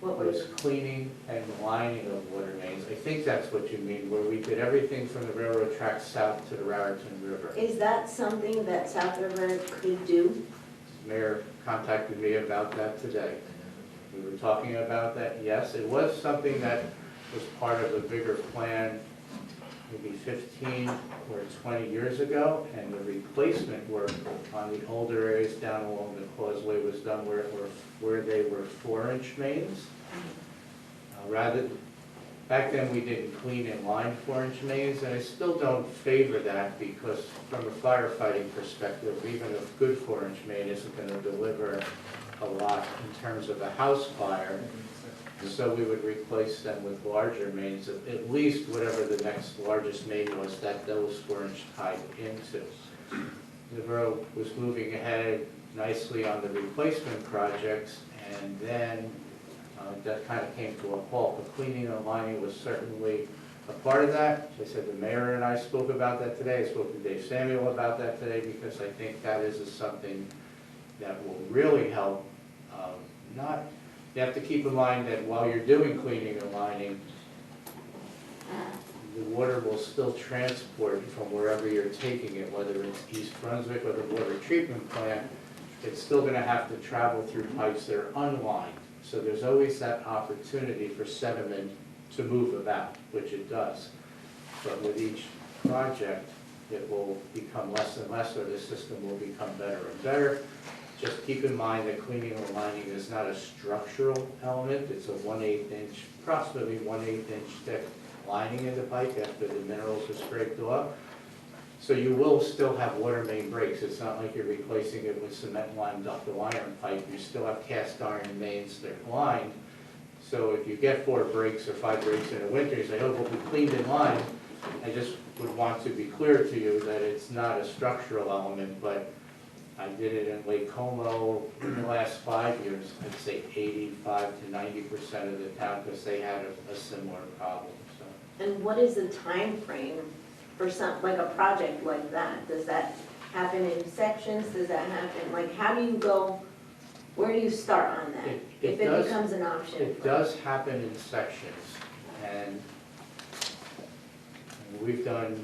Speaker 5: What
Speaker 9: it was
Speaker 5: was,
Speaker 9: cleaning and lining of water mains. I think that's what you mean, where we did everything from the railroad tracks south to the Raritan River.
Speaker 5: is that something that South River could do?
Speaker 9: Mayor contacted me about that today. We were talking about that, yes. It was something that was part of a bigger plan maybe 15 or 20 years ago, and the replacement work on the older areas down along the causeway was done where they were 4-inch mains. Back then, we didn't clean and line 4-inch mains, and I still don't favor that because from a firefighting perspective, even a good 4-inch main isn't going to deliver a lot in terms of a house fire. So we would replace them with larger mains, at least whatever the next largest main was that those 4-inch tied into. The borough was moving ahead nicely on the replacement projects, and then that kind of came to a halt. The cleaning and lining was certainly a part of that. As I said, the mayor and I spoke about that today. I spoke to Dave Samuel about that today because I think that is something that will really help. You have to keep in mind that while you're doing cleaning and lining, the water will still transport from wherever you're taking it, whether it's East Brunswick or the water treatment plant. It's still going to have to travel through pipes that are unlined. So there's always that opportunity for sediment to move about, which it does. But with each project, it will become less and less, or the system will become better and better. Just keep in mind that cleaning and lining is not a structural element. It's a 1/8 inch, approximately 1/8 inch thick lining in the pipe after the minerals are scraped off. So you will still have water main breaks. It's not like you're replacing it with cement lined ductile iron pipe. You still have cast iron mains that are lined. So if you get 4 breaks or 5 breaks in a winter, you say, oh, well, we cleaned and lined. I just would want to be clear to you that it's not a structural element, but I did it in Lake Como in the last 5 years. I'd say 85 to 90% of the town, because they had a similar problem, so.
Speaker 5: And what is the time frame for like a project like that? Does that happen in sections? Does that happen, like, how do you go, where do you start on that? If it becomes an option?
Speaker 9: It does happen in sections, and we've done,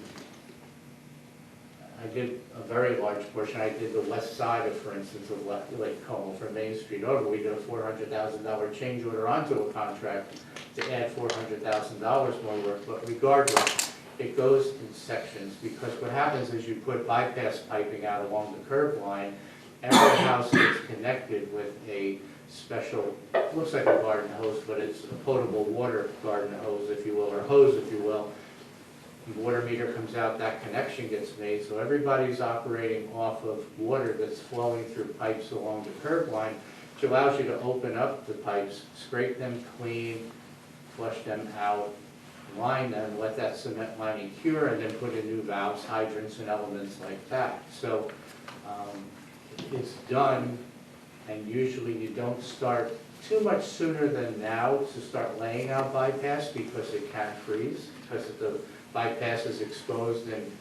Speaker 9: I did a very large portion. I did the west side of, for instance, of Lake Como from Main Street over. We did a $400,000 change order onto a contract to add $400,000 more work, but regardless, it goes in sections, because what happens is you put bypass piping out along the curb line. Every house is connected with a special, looks like a garden hose, but it's a potable water garden hose, if you will, or hose, if you will, water meter comes out, that connection gets made, so everybody's operating off of water that's flowing through pipes along the curb line, which allows you to open up the pipes, scrape them clean, flush them out, line them, let that cement lining cure, and then put in new valves, hydrants, and elements like that. So it's done, and usually you don't start too much sooner than now to start laying out bypass because it can freeze, because the bypass is exposed, and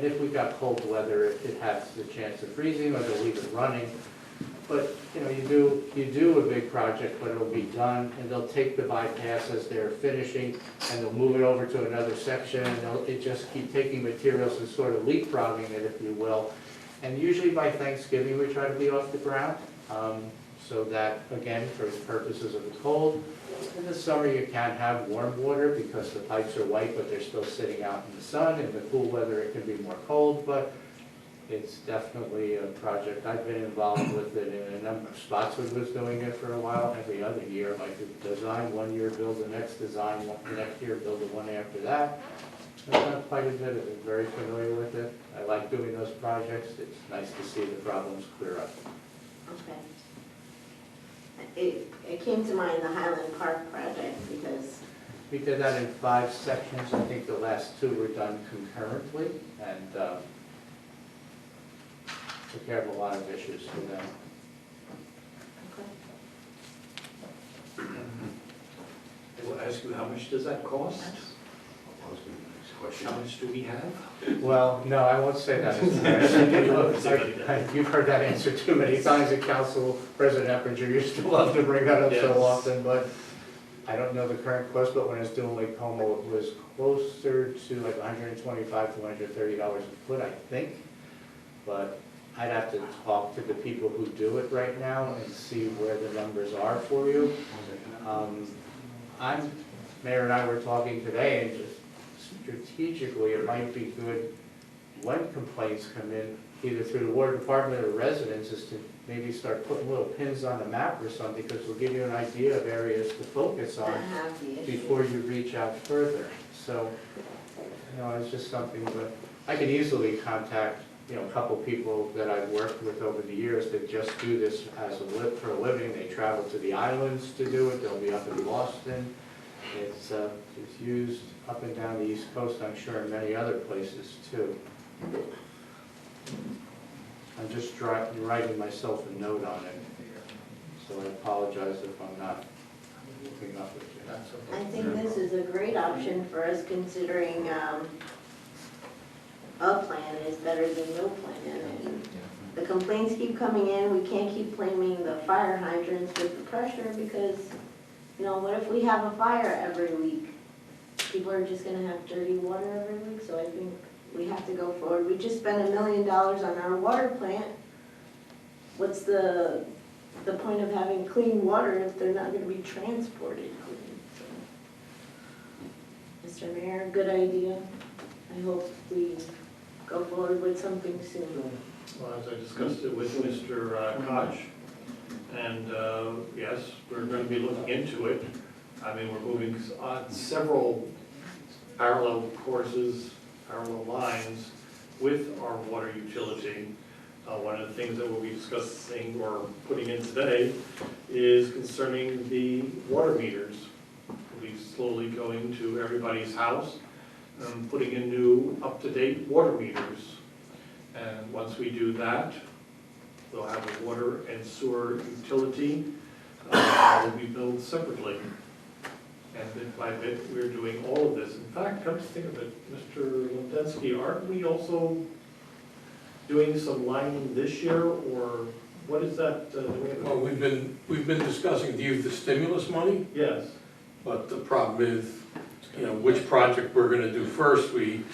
Speaker 9: if we got cold weather, it has the chance of freezing, or they'll leave it running. But, you know, you do a big project, but it'll be done, and they'll take the bypass as they're finishing, and they'll move it over to another section, and it just keep taking materials and sort of leapfrogging it, if you will. And usually by Thanksgiving, we try to be off the ground, so that, again, for the purposes of the cold. In the summer, you can't have warm water because the pipes are white, but they're still sitting out in the sun. In the cool weather, it can be more cold, but it's definitely a project. I've been involved with it in a number of spots. We was doing it for a while, every other year, like a design one year, build the next design, the next year, build the one after that. I've done quite a bit of it, very familiar with it. I like doing those projects. It's nice to see the problems clear up.
Speaker 5: Okay. It came to mind, the Highland Park project, because
Speaker 9: We did that in 5 sections. I think the last 2 were done concurrently, and took care of a lot of issues for them.
Speaker 1: I will ask you, how much does that cost? How much do we have?
Speaker 9: Well, no, I won't say that. You've heard that answer too many times at council. President Eppinger used to love to bring that up
Speaker 1: Yes.
Speaker 9: so often, but I don't know the current cost, but when I was doing Lake Como, it was closer to like $125 to $130 a foot, I think. But I'd have to talk to the people who do it right now and see where the numbers are for you. Mayor and I were talking today, and just strategically, it might be good when complaints come in, either through the water department or residents, is to maybe start putting little pins on the map or something, because we'll give you an idea of areas to focus on
Speaker 5: that have the issue.
Speaker 9: before you reach out further. So, you know, it's just something, but I could easily contact, you know, a couple people that I've worked with over the years that just do this as for a living. They travel to the islands to do it. They'll be up in Boston. It's used up and down the East Coast, I'm sure, and many other places too. I'm just writing myself a note on it, so I apologize if I'm not keeping up with you.
Speaker 5: I think this is a great option for us, considering a plan is better than no plan. And the complaints keep coming in, we can't keep blaming the fire hydrants with the pressure, because, you know, what if we have a fire every week? People are just gonna have dirty water every week, so I think we have to go forward. We just spent $1 million on our water plant. What's the point of having clean water if they're not gonna be transported clean? So, Mr. Mayor, good idea. I hope we go forward with something soon.
Speaker 1: Well, as I discussed it with Mr. Koch, and yes, we're going to be looking into it. I mean, we're moving on several parallel courses, parallel lines with our water utility. One of the things that we'll be discussing or putting in today is concerning the water meters. We'll be slowly going to everybody's house and putting in new up-to-date water meters. And once we do that, we'll have a water and sewer utility that will be billed separately. And bit by bit, we're doing all of this. In fact, come to think of it, Mr. Lindensky, aren't we also doing some lining this year, or what is that?
Speaker 4: Well, we've been discussing to use the stimulus money,
Speaker 1: Yes.
Speaker 4: but the problem is, you know, which project we're gonna do first. We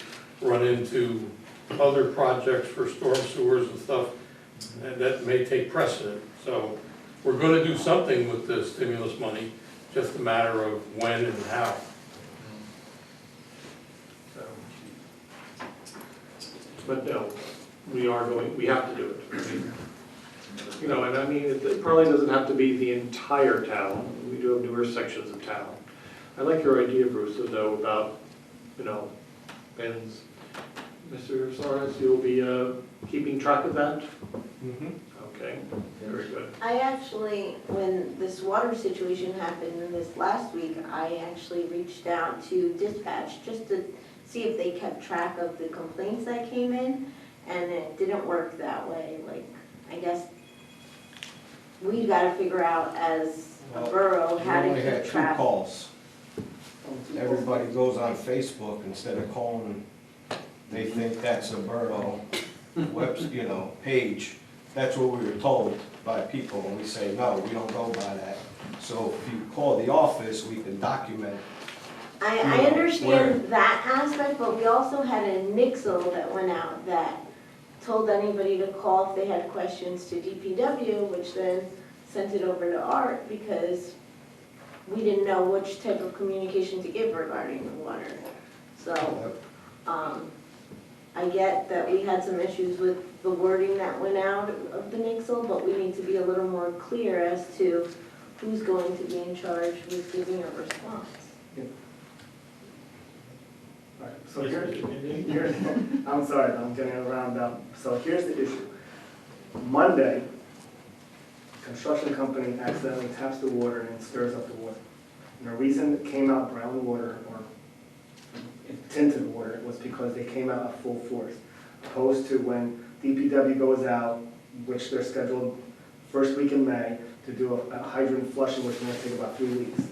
Speaker 4: run into other projects for storm sewers and stuff, and that may take precedent. So we're gonna do something with the stimulus money, just a matter of when and how.
Speaker 1: So, but no, we have to do it. I mean, you know, and I mean, it probably doesn't have to be the entire town. We do have newer sections of town. I like your idea, Bruce, though, about, you know, bins. Mr. Suarez, you'll be keeping track of that?
Speaker 9: Mhm.
Speaker 1: Okay, very good.
Speaker 5: I actually, when this water situation happened this last week, I actually reached out to dispatch just to see if they kept track of the complaints that came in, and it didn't work that way. Like, I guess we gotta figure out as a borough how to
Speaker 10: We only had
Speaker 5: keep
Speaker 10: 2
Speaker 5: track.
Speaker 10: calls. Everybody goes on Facebook instead of calling, they think that's a borough page. That's what we were told by people, and we say, no, we don't go by that. So if you call the office, we can document.
Speaker 5: I
Speaker 10: where-
Speaker 5: understand that aspect, but we also had a nixle that went out that told anybody to call if they had questions to DPW, which then sent it over to Art because we didn't know which type of communication to give regarding the water. So, I get that we had some issues with the wording that went out of the nixle, but we need to be a little more clear as to who's going to be in charge with giving a response.
Speaker 11: Right, so here's, I'm sorry, I'm getting around now. So here's the issue. Monday, construction company accidentally taps the water and stirs up the water. And the reason it came out brown water or tinted water was because they came out at full force. Opposed to when DPW goes out, which they're scheduled first week in May, to do a hydrant flushing, which is going to take about 3 weeks.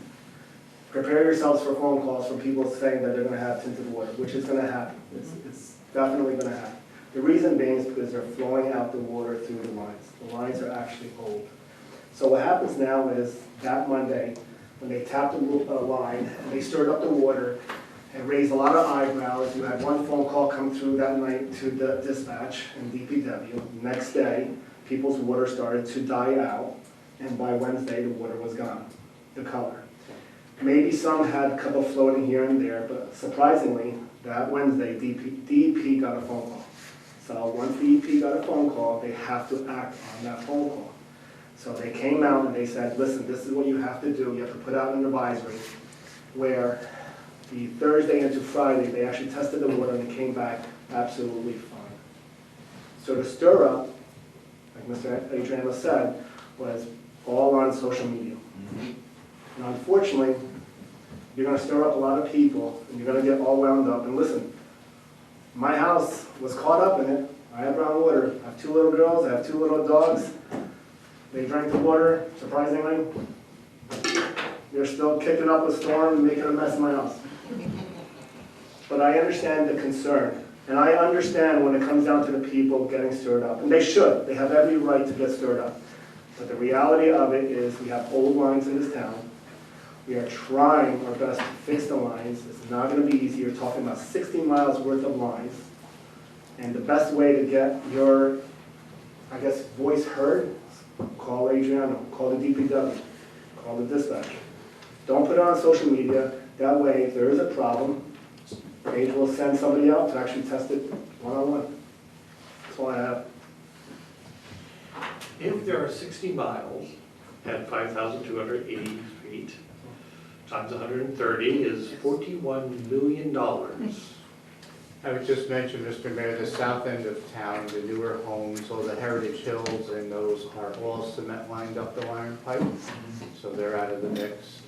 Speaker 11: Prepare yourselves for phone calls from people saying that they're going to have tinted water, which is going to happen. It's definitely going to happen. The reason being is because they're flowing out the water through the lines. The lines are actually old. So what happens now is that Monday, when they tapped the line and they stirred up the water and raised a lot of eyebrows, you had one phone call come through that night to the dispatch and DPW. Next day, people's water started to die out, and by Wednesday, the water was gone, the color. Maybe some had a couple floating here and there, but surprisingly, that Wednesday, DEP got a phone call. So once DEP got a phone call, they have to act on that phone call. So they came out and they said, listen, this is what you have to do. You have to put out an advisory where the Thursday into Friday, they actually tested the water and it came back absolutely fine. So the stir up, like Mr. Adriano said, was all on social media. And unfortunately, you're going to stir up a lot of people, and you're going to get all wound up. And listen, my house was caught up in it. I have brown water. I have 2 little girls. I have 2 little dogs. They drank the water, surprisingly. They're still kicking up a storm and making a mess in my house. But I understand the concern. And I understand when it comes down to the people getting stirred up. And they should. They have every right to get stirred up. But the reality of it is we have old lines in this town. We are trying our best to fix the lines. It's not going to be easy. You're talking about 60 miles worth of lines. And the best way to get your, I guess, voice heard, call Adriano, call the DPW, call the dispatcher. Don't put it on social media. That way, if there is a problem, Age will send somebody out to actually test it one-on-one. That's all I have.
Speaker 1: If there are 60 miles at 5,280 feet, times 130 is $41 million.
Speaker 9: I would just mention, Mr. Mayor, the south end of town, the newer homes, all the Heritage Hills, and those are all cement lined up the iron pipe, so they're out of the mix.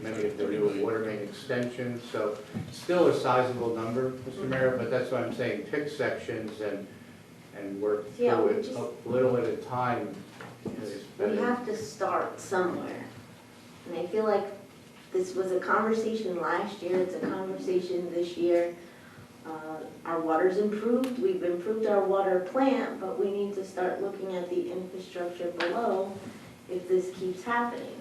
Speaker 9: Many of them do a water main extension, so still a sizable number, Mr. Mayor, but that's what I'm saying, pick sections and work
Speaker 5: Yeah,
Speaker 9: through
Speaker 5: we
Speaker 9: it
Speaker 5: just-
Speaker 9: a little at a time. Is
Speaker 5: We
Speaker 9: better.
Speaker 5: have to start somewhere. And I feel like this was a conversation last year, it's a conversation this year. Our water's improved, we've improved our water plant, but we need to start looking at the infrastructure below if this keeps happening.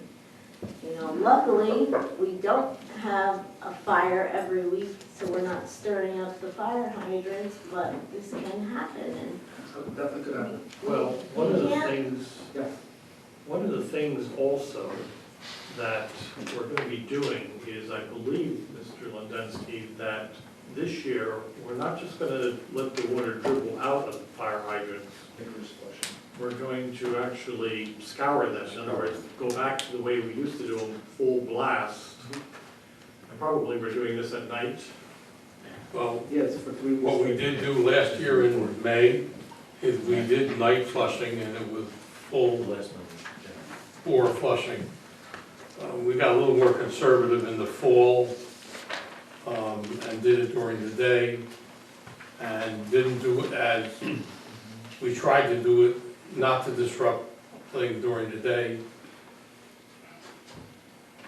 Speaker 5: You know, luckily, we don't have a fire every week, so we're not stirring up the fire hydrants, but this can happen, and
Speaker 11: So definitely could happen.
Speaker 1: Well, one of the
Speaker 5: Yeah.
Speaker 1: things,
Speaker 11: Yes.
Speaker 1: one of the things also that we're going to be doing is, I believe, Mr. Lundensky, that this year, we're not just going to let the water dribble out of the fire hydrants. We're going to actually scour them. In other words, go back to the way we used to do them, full blast. And probably we're doing this at night.
Speaker 4: Well,
Speaker 11: Yes, for 3 weeks.
Speaker 4: what we did do last year in May is we did night flushing and it was full bore flushing. We got a little more conservative in the fall, and did it during the day, and didn't do it as, we tried to do it not to disrupt things during the day.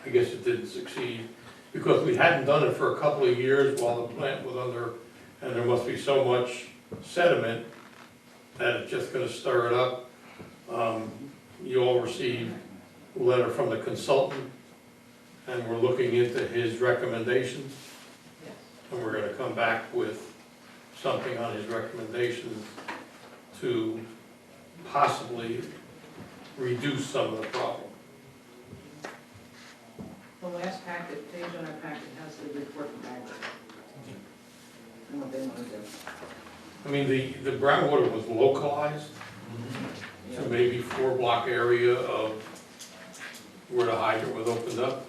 Speaker 4: I guess it didn't succeed, because we hadn't done it for a couple of years while the plant was under, and there must be so much sediment that it's just gonna stir it up. You all received a letter from the consultant, and we're looking into his recommendations,
Speaker 7: Yes.
Speaker 4: and we're gonna come back with something on his recommendations to possibly reduce some of the problem.
Speaker 7: The last packet, page on our packet has the report from Agri. And what they want to do.
Speaker 4: I mean, the groundwater was localized to maybe 4-block area of where the hydrant was opened up.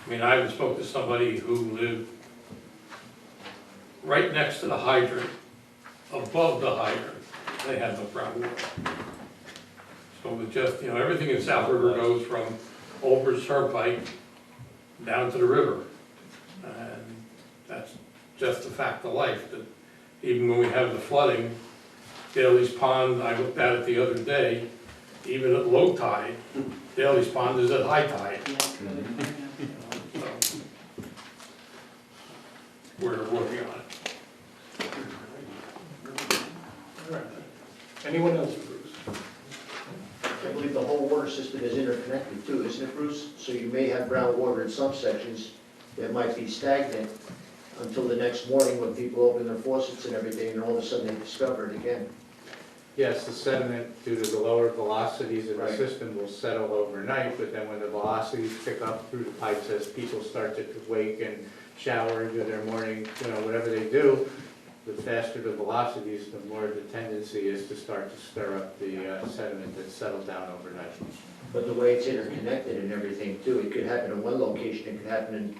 Speaker 4: I mean, I even spoke to somebody who lived right next to the hydrant, above the hydrant. They had no groundwater. So it was just, everything in South River goes from Old Bridge Turnpike down to the river. And that's just a fact of life, that even when we have the flooding, Daly's Pond, I looked at it the other day, even at low tide, Daly's Pond is at high tide. So, we're working on it.
Speaker 1: All right. Anyone else, Bruce?
Speaker 3: I believe the whole water system is interconnected too, isn't it, Bruce? So you may have groundwater in some sections that might be stagnant until the next morning when people open their faucets and everything, and all of a sudden they discover it again.
Speaker 9: Yes, the sediment, due to the lower velocities in the
Speaker 3: Right.
Speaker 9: system, will settle overnight, but then when the velocities pick up through the pipes as people start to wake and shower and do their morning, whatever they do, the faster the velocities, the more the tendency is to start to stir up the sediment that's settled down overnight.
Speaker 3: But the way it's interconnected and everything too, it could happen in one location, it could happen in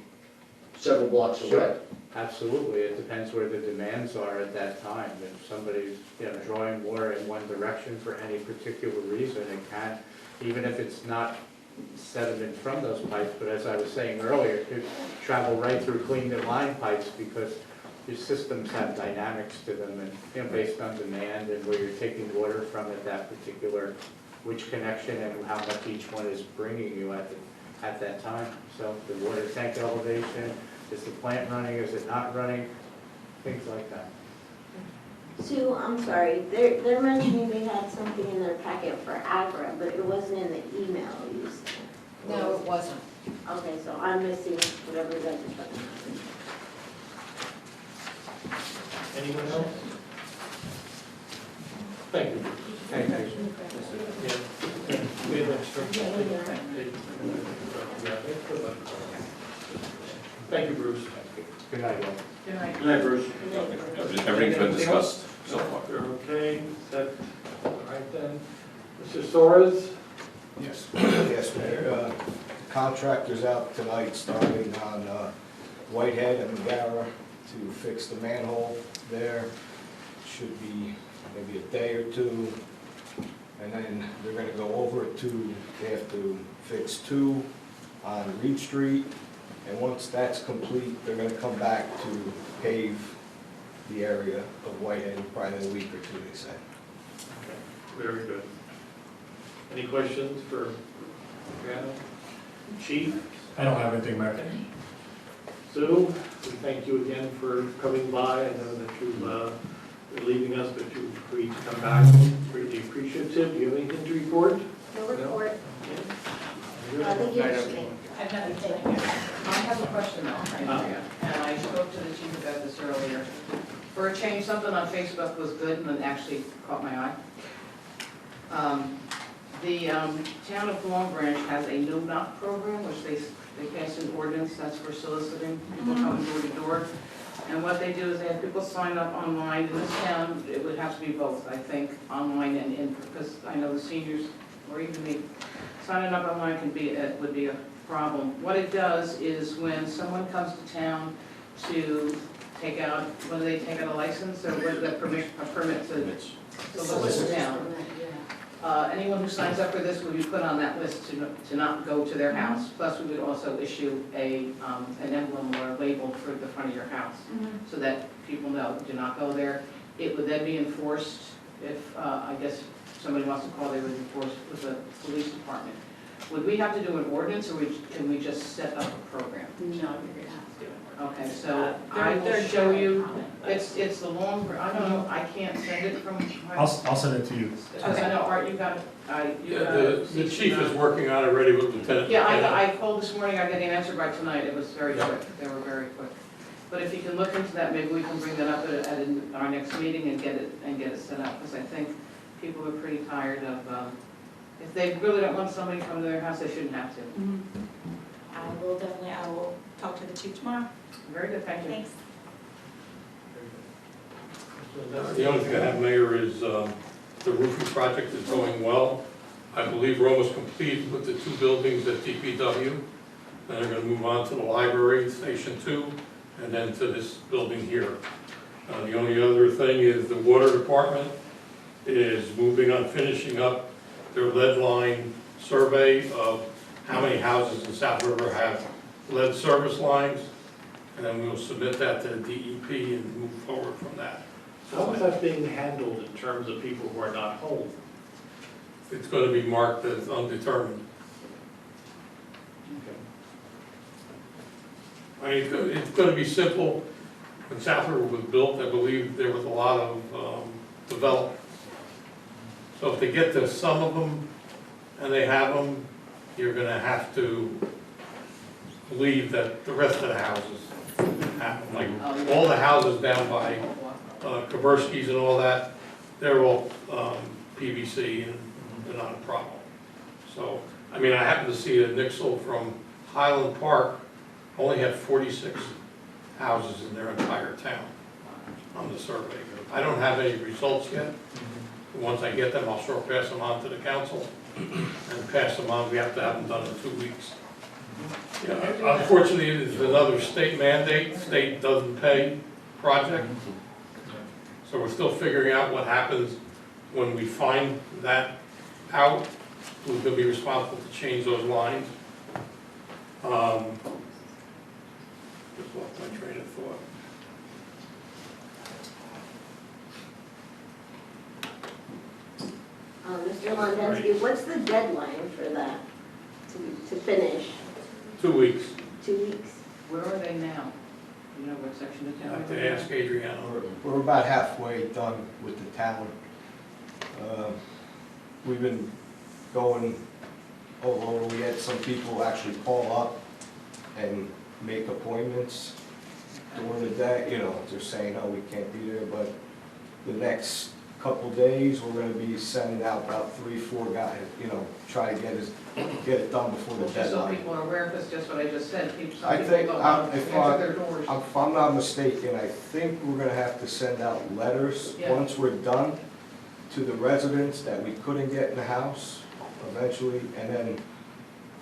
Speaker 3: several blocks away.
Speaker 9: Sure. Absolutely, it depends where the demands are at that time. If somebody's, drawing water in one direction for any particular reason, it can, even if it's not sediment from those pipes, but as I was saying earlier, it could travel right through cleaned and line pipes because your systems have dynamics to them and, based on demand and where you're taking water from at that particular, which connection and how much each one is bringing you at that time. So the water tank elevation, is the plant running, is it not running, things like that.
Speaker 5: Sue, I'm sorry, they're mentioning they had something in their packet for Agra, but it wasn't in the email you sent.
Speaker 2: No, it wasn't.
Speaker 5: Okay, so I'm missing whatever you guys are talking
Speaker 1: Anyone else? Thank you.
Speaker 9: Thank you.
Speaker 1: We have extra. Thank you, Bruce.
Speaker 9: Good night, all.
Speaker 7: Good night.
Speaker 6: Good night, Bruce.
Speaker 5: about.
Speaker 8: Everything's been discussed so far.
Speaker 1: You're okay, set, all right then. Mr. Soares?
Speaker 10: Yes, yes, Mayor. Contractor's out tonight starting on Whitehead and Megara to fix the manhole there. Should be maybe a day or two. And then they're gonna go over it to, they have to fix 2 on Reed Street. And once that's complete, they're gonna come back to pave the area of Whitehead probably in a week or 2, they say.
Speaker 1: Very good. Any questions for Brianna? Chief?
Speaker 12: I don't have anything, Mayor.
Speaker 1: Sue, we thank you again for coming by. I know that you're leaving us, but you agreed to come back. Greatly appreciative. Do you have anything to report?
Speaker 5: No report.
Speaker 1: Yeah.
Speaker 5: Thank you.
Speaker 7: I have a question though, Andrea, and I spoke to the chief about this earlier. For a change, something on Facebook was good and then actually caught my eye. The town of Long Branch has a no knock program, which they passed an ordinance that's for soliciting people coming door to door. And what they do is they have people sign up online. In this town, it would have to be both, I think, online and in, because I know the seniors, or even me, signing up online would be a problem. What it does is when someone comes to town to take out, when they take out a license, or what, a permit to
Speaker 6: Permits.
Speaker 7: solicit town. Anyone who signs up for this would be put on that list to not go to their house. Plus, we would also issue an emblem or a label for the front of your house, so that people know, do not go there. It would then be enforced if, I guess, somebody wants to call, they would enforce with the police department. Would we have to do an ordinance, or can we just set up a program?
Speaker 12: No, you're gonna have to do it.
Speaker 7: Okay, so I will show you, it's the long, I don't know, I can't send it from.
Speaker 13: I'll send it to you.
Speaker 7: Because I know, Art, you got it, you
Speaker 4: Yeah,
Speaker 7: got it.
Speaker 4: the chief is working on it already with Lieutenant.
Speaker 7: Yeah, I called this morning, I got an answer by tonight, it was very quick, they were very quick. But if you can look into that, maybe we can bring that up at our next meeting and get it set up, because I think people are pretty tired of, if they really don't want somebody to come to their house, they shouldn't have to.
Speaker 12: I will talk to the chief tomorrow.
Speaker 7: Very good, thank you.
Speaker 12: Thanks.
Speaker 4: The only thing I have, Mayor, is the roofing project is going well. I believe we're almost complete with the 2 buildings at DPW. Then they're gonna move on to the library, Station 2, and then to this building here. The only other thing is the water department is moving on finishing up their lead line survey of how many houses in South River have lead service lines. And then we'll submit that to the DEP and move forward from that.
Speaker 1: How is that being handled in terms of people who are not home?
Speaker 4: It's gonna be marked as undetermined. I mean, it's gonna be simple. When South River was built, I believe there was a lot of development. So if they get to some of them and they have them, you're gonna have to believe that the rest of the houses have them. Like all the houses down by Kabursky's and all that, they're all PVC and they're not a problem. So, I mean, I happened to see a Nixle from Highland Park only have 46 houses in their entire town on the survey. I don't have any results yet. Once I get them, I'll sure pass them on to the council and pass them on. We have to have them done in 2 weeks. Yeah, unfortunately, it's another state mandate. State doesn't pay project. So we're still figuring out what happens when we find that out. Who's going to be responsible to change those lines? Just lost my train of thought.
Speaker 5: Mr. Londensky, what's the deadline for that, to finish?
Speaker 4: 2 weeks.
Speaker 5: 2 weeks?
Speaker 7: Where are they now? You know what section of
Speaker 4: I
Speaker 7: town?
Speaker 4: have to ask Adriana.
Speaker 10: We're about halfway done with the town. We've been going all over. We had some people actually call up and make appointments during the day. You know, they're saying, oh, we can't be there, but the next couple days, we're gonna be sending out about 3-4 guys, you know, try to get it done before the
Speaker 7: Just so
Speaker 10: deadline.
Speaker 7: people are aware, because just what I just said, some
Speaker 10: I
Speaker 7: people
Speaker 10: think,
Speaker 7: don't
Speaker 10: if
Speaker 7: answer their doors.
Speaker 10: If I'm not mistaken, I think we're gonna have to send out letters,
Speaker 7: Yeah.
Speaker 10: once we're done, to the residents that we couldn't get in the house eventually, and then,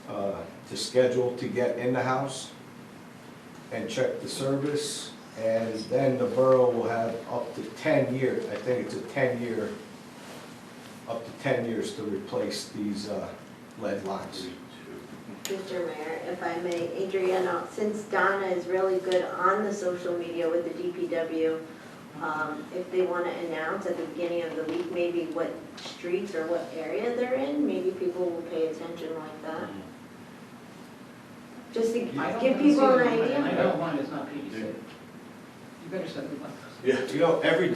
Speaker 10: to schedule to get in the house and check the service, and then the borough will have up to 10 years, I think it's a 10-year, up to 10 years to replace these, lead lines.
Speaker 5: Mr. Mayor, if I may, Adriana, since Donna is really good on the social media with the DPW, if they want to announce at the beginning of the week, maybe what streets or what area they're in, maybe people will pay attention like that. Just to
Speaker 7: I don't
Speaker 5: give
Speaker 7: see
Speaker 5: people an
Speaker 7: them, I
Speaker 5: idea.
Speaker 7: know one is not PVC. You better send them one.
Speaker 10: You know, every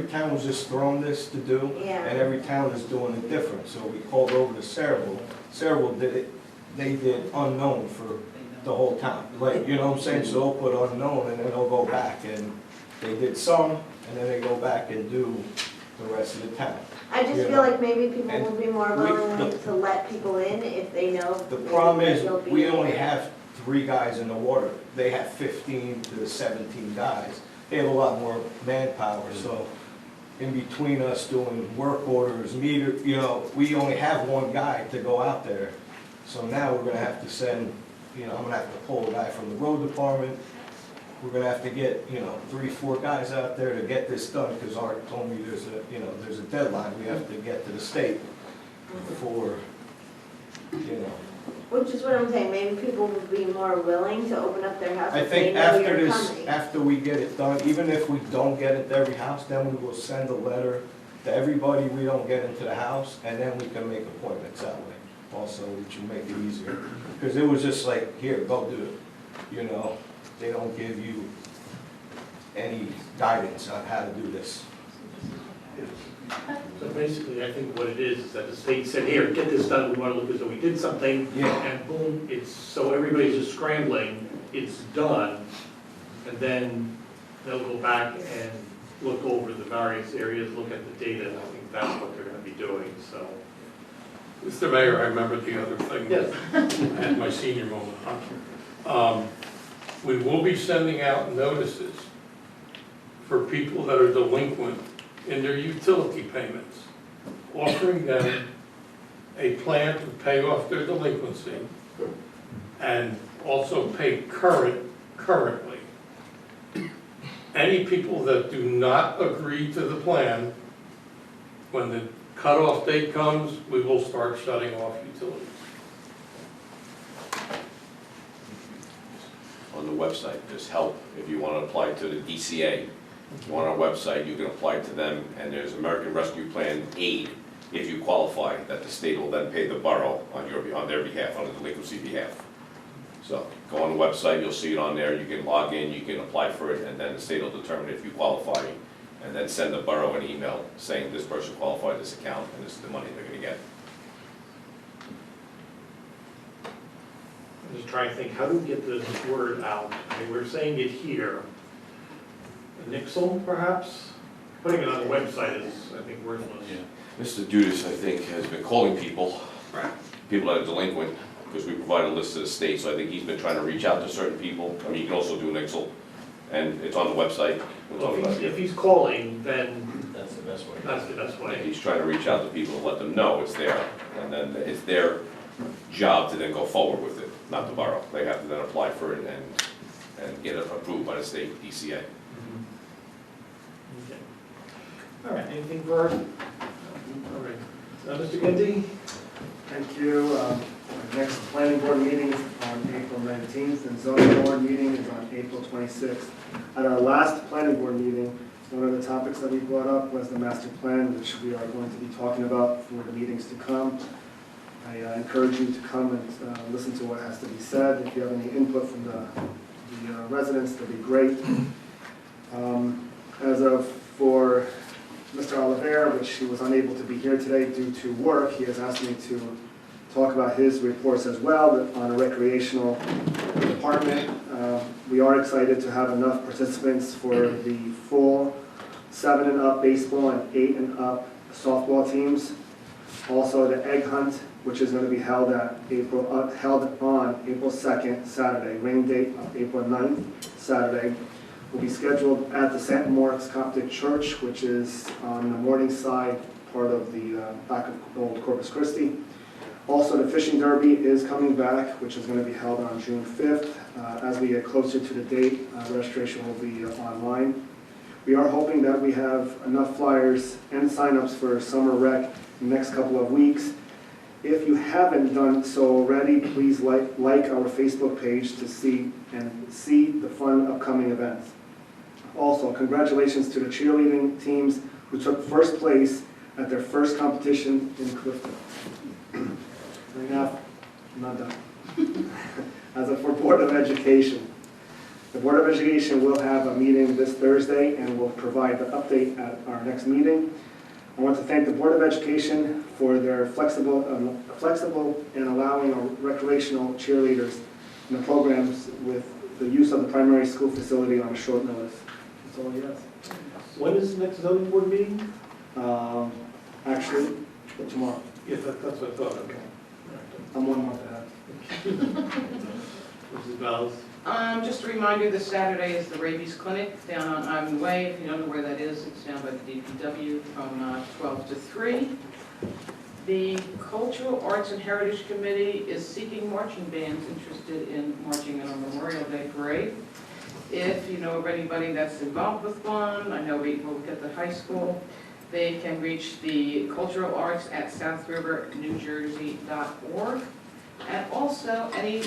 Speaker 10: town was just thrown this to do,
Speaker 5: Yeah.
Speaker 10: and every town is doing it different, so we called over to Saraville. Saraville did it, they did unknown for the whole town, like, you know what I'm saying, so they'll put unknown, and then they'll go back, and they did some, and then they go back and do the rest of the town.
Speaker 5: I just
Speaker 10: You
Speaker 5: feel
Speaker 10: know,
Speaker 5: like maybe people
Speaker 10: and
Speaker 5: will be more
Speaker 10: we-
Speaker 5: willing to let people in if they know.
Speaker 10: The
Speaker 5: maybe
Speaker 10: problem
Speaker 5: that
Speaker 10: is,
Speaker 5: you'll be
Speaker 10: we
Speaker 5: in
Speaker 10: only
Speaker 5: there.
Speaker 10: have 3 guys in the water, they have 15 to 17 guys. They have a lot more manpower, so in between us doing work orders, meter, you know, we only have 1 guy to go out there. So now we're gonna have to send, you know, I'm gonna have to pull a guy from the road department, we're gonna have to get, 3, 4 guys out there to get this done, because Art told me there's a deadline, we have to get to the state for,
Speaker 5: Which is what I'm saying, maybe people would be more willing to open up their house
Speaker 10: I
Speaker 5: if they
Speaker 10: think
Speaker 5: know
Speaker 10: after
Speaker 5: you're
Speaker 10: this,
Speaker 5: coming.
Speaker 10: after we get it done, even if we don't get it to every house, then we will send a letter to everybody we don't get into the house, and then we can make appointments that way also, which will make it easier. Because it was just like, here, go do it, they don't give you any guidance on how to do this.
Speaker 1: So basically, I think what it is that the state said, here, get this done, we want to look as though we did something,
Speaker 10: Yeah.
Speaker 1: and boom, so everybody's just scrambling, it's done, and then they'll go back and look over the various areas, look at the data, and I think that's what they're gonna be doing, so.
Speaker 4: Mr. Mayor, I remember the other thing.
Speaker 1: Yes.
Speaker 4: I had my senior moment. We will be sending out notices for people that are delinquent in their utility payments, offering them a plan to pay off their delinquency and also pay currently. Any people that do not agree to the plan, when the cutoff date comes, we will start shutting off utilities.
Speaker 8: On the website, there's help if you want to apply to the DCA. If you want our website, you can apply to them, and there's American Rescue Plan aid if you qualify, that the state will then pay the borough on their behalf, on the delinquency behalf. So go on the website, you'll see it on there, you can log in, you can apply for it, and then the state will determine if you qualify, and then send the borough an email saying this person qualified this account, and this is the money they're gonna get.
Speaker 1: I'm just trying to think, how do we get the word out? I mean, we're saying it here. A Nixle, perhaps? Putting it on the website is, I think, worthless.
Speaker 8: Mr. Dudas, I think, has been calling people,
Speaker 1: Right.
Speaker 8: people that are delinquent, because we provide a list to the state, so I think he's been trying to reach out to certain people. I mean, you can also do an Nixle, and it's on the website.
Speaker 1: Well, if he's calling, then
Speaker 3: That's the best way.
Speaker 1: that's the best way.
Speaker 8: He's trying to reach out to people and let them know it's there, and then it's their job to then go forward with it, not the borough. They have to then apply for it and get it approved by the state DCA.
Speaker 1: Okay. All right, anything for, all right. Mr. Ginty?
Speaker 11: Thank you. Our next planning board meeting is on April 19th, and zoning board meeting is on April 26th. At our last planning board meeting, one of the topics that we brought up was the master plan, which we are going to be talking about for the meetings to come. I encourage you to come and listen to what has to be said. If you have any input from the residents, that'd be great. For Mr. Oliveira, which he was unable to be here today due to work, he has asked me to talk about his reports as well on a recreational department. We are excited to have enough participants for the full 7 and up baseball and 8 and up softball teams. Also the egg hunt, which is going to be held on April 2nd, Saturday. Rain date of April 9th, Saturday. Will be scheduled at the St. Moritz Coptic Church, which is on the Morningside part of the back of Old Corpus Christi. Also, the fishing derby is coming back, which is going to be held on June 5th. As we get closer to the date, registration will be online. We are hoping that we have enough flyers and signups for summer rec in the next couple of weeks. If you haven't done so already, please like our Facebook page to see the fun upcoming events. Also, congratulations to the cheerleading teams who took first place at their first competition in Clifton. Enough, I'm not done. As for Board of Education, the Board of Education will have a meeting this Thursday and will provide the update at our next meeting. I want to thank the Board of Education for their flexible in allowing our recreational cheerleaders in the programs with the use of the primary school facility on a short notice. That's all he has.
Speaker 1: When is the next zoning board meeting?
Speaker 11: Actually, tomorrow.
Speaker 1: Yes, that's what I thought, okay.
Speaker 11: I'm 1 month ahead.
Speaker 1: Mrs. Bells?
Speaker 7: Just a reminder, this Saturday is the rabies clinic down on Ivan Way. If you don't know where that is, it's down by the DPW from 12 to 3. The Cultural Arts and Heritage Committee is seeking marching bands interested in marching in a Memorial Day parade. If you know of anybody that's involved with one, I know we look at the high school, they can reach the cultural arts at southrivernewjersey.org. And also, any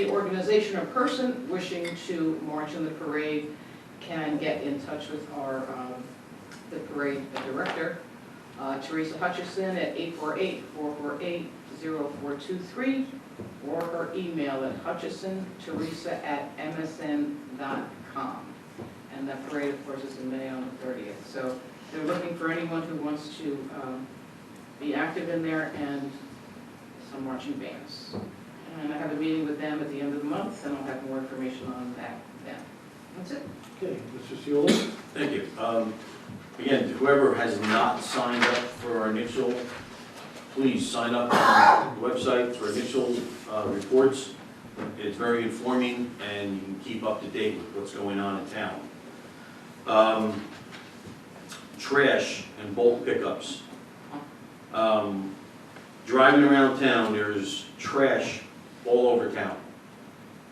Speaker 7: organization or person wishing to march in the parade can get in touch with our, the parade director, Teresa Hutchison, at 848-448-0423, or her email at hutchisonteresa@msn.com. And that parade, of course, is in May on the 30th. So they're looking for anyone who wants to be active in there and some marching bands. And I have a meeting with them at the end of the month, and I'll have more information on that then. That's it.
Speaker 1: Okay, Mr. Seola?
Speaker 6: Thank you. Again, whoever has not signed up for our initial, please sign up on the website for initial reports. It's very informing, and you can keep up to date with what's going on in town. Trash and bulk pickups. Driving around town, there's trash all over town.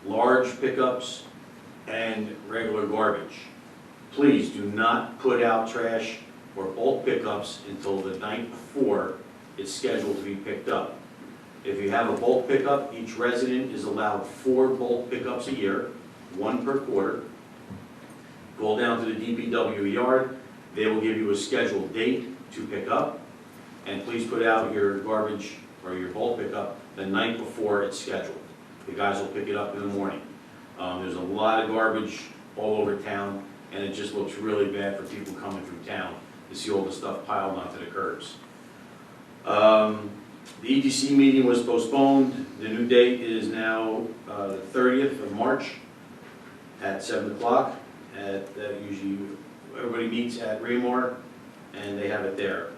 Speaker 6: Large pickups and regular garbage. Please do not put out trash or bulk pickups until the night before it's scheduled to be picked up. If you have a bulk pickup, each resident is allowed 4 bulk pickups a year, 1 per quarter. Go down to the DPW yard, they will give you a scheduled date to pick up, and please put out your garbage or your bulk pickup the night before it's scheduled. The guys will pick it up in the morning. There's a lot of garbage all over town, and it just looks really bad for people coming through town to see all the stuff piled onto the curbs. The EDC meeting was postponed. The new date is now the 30th of March at 7 o'clock. Usually everybody meets at Raymar, and they have it there.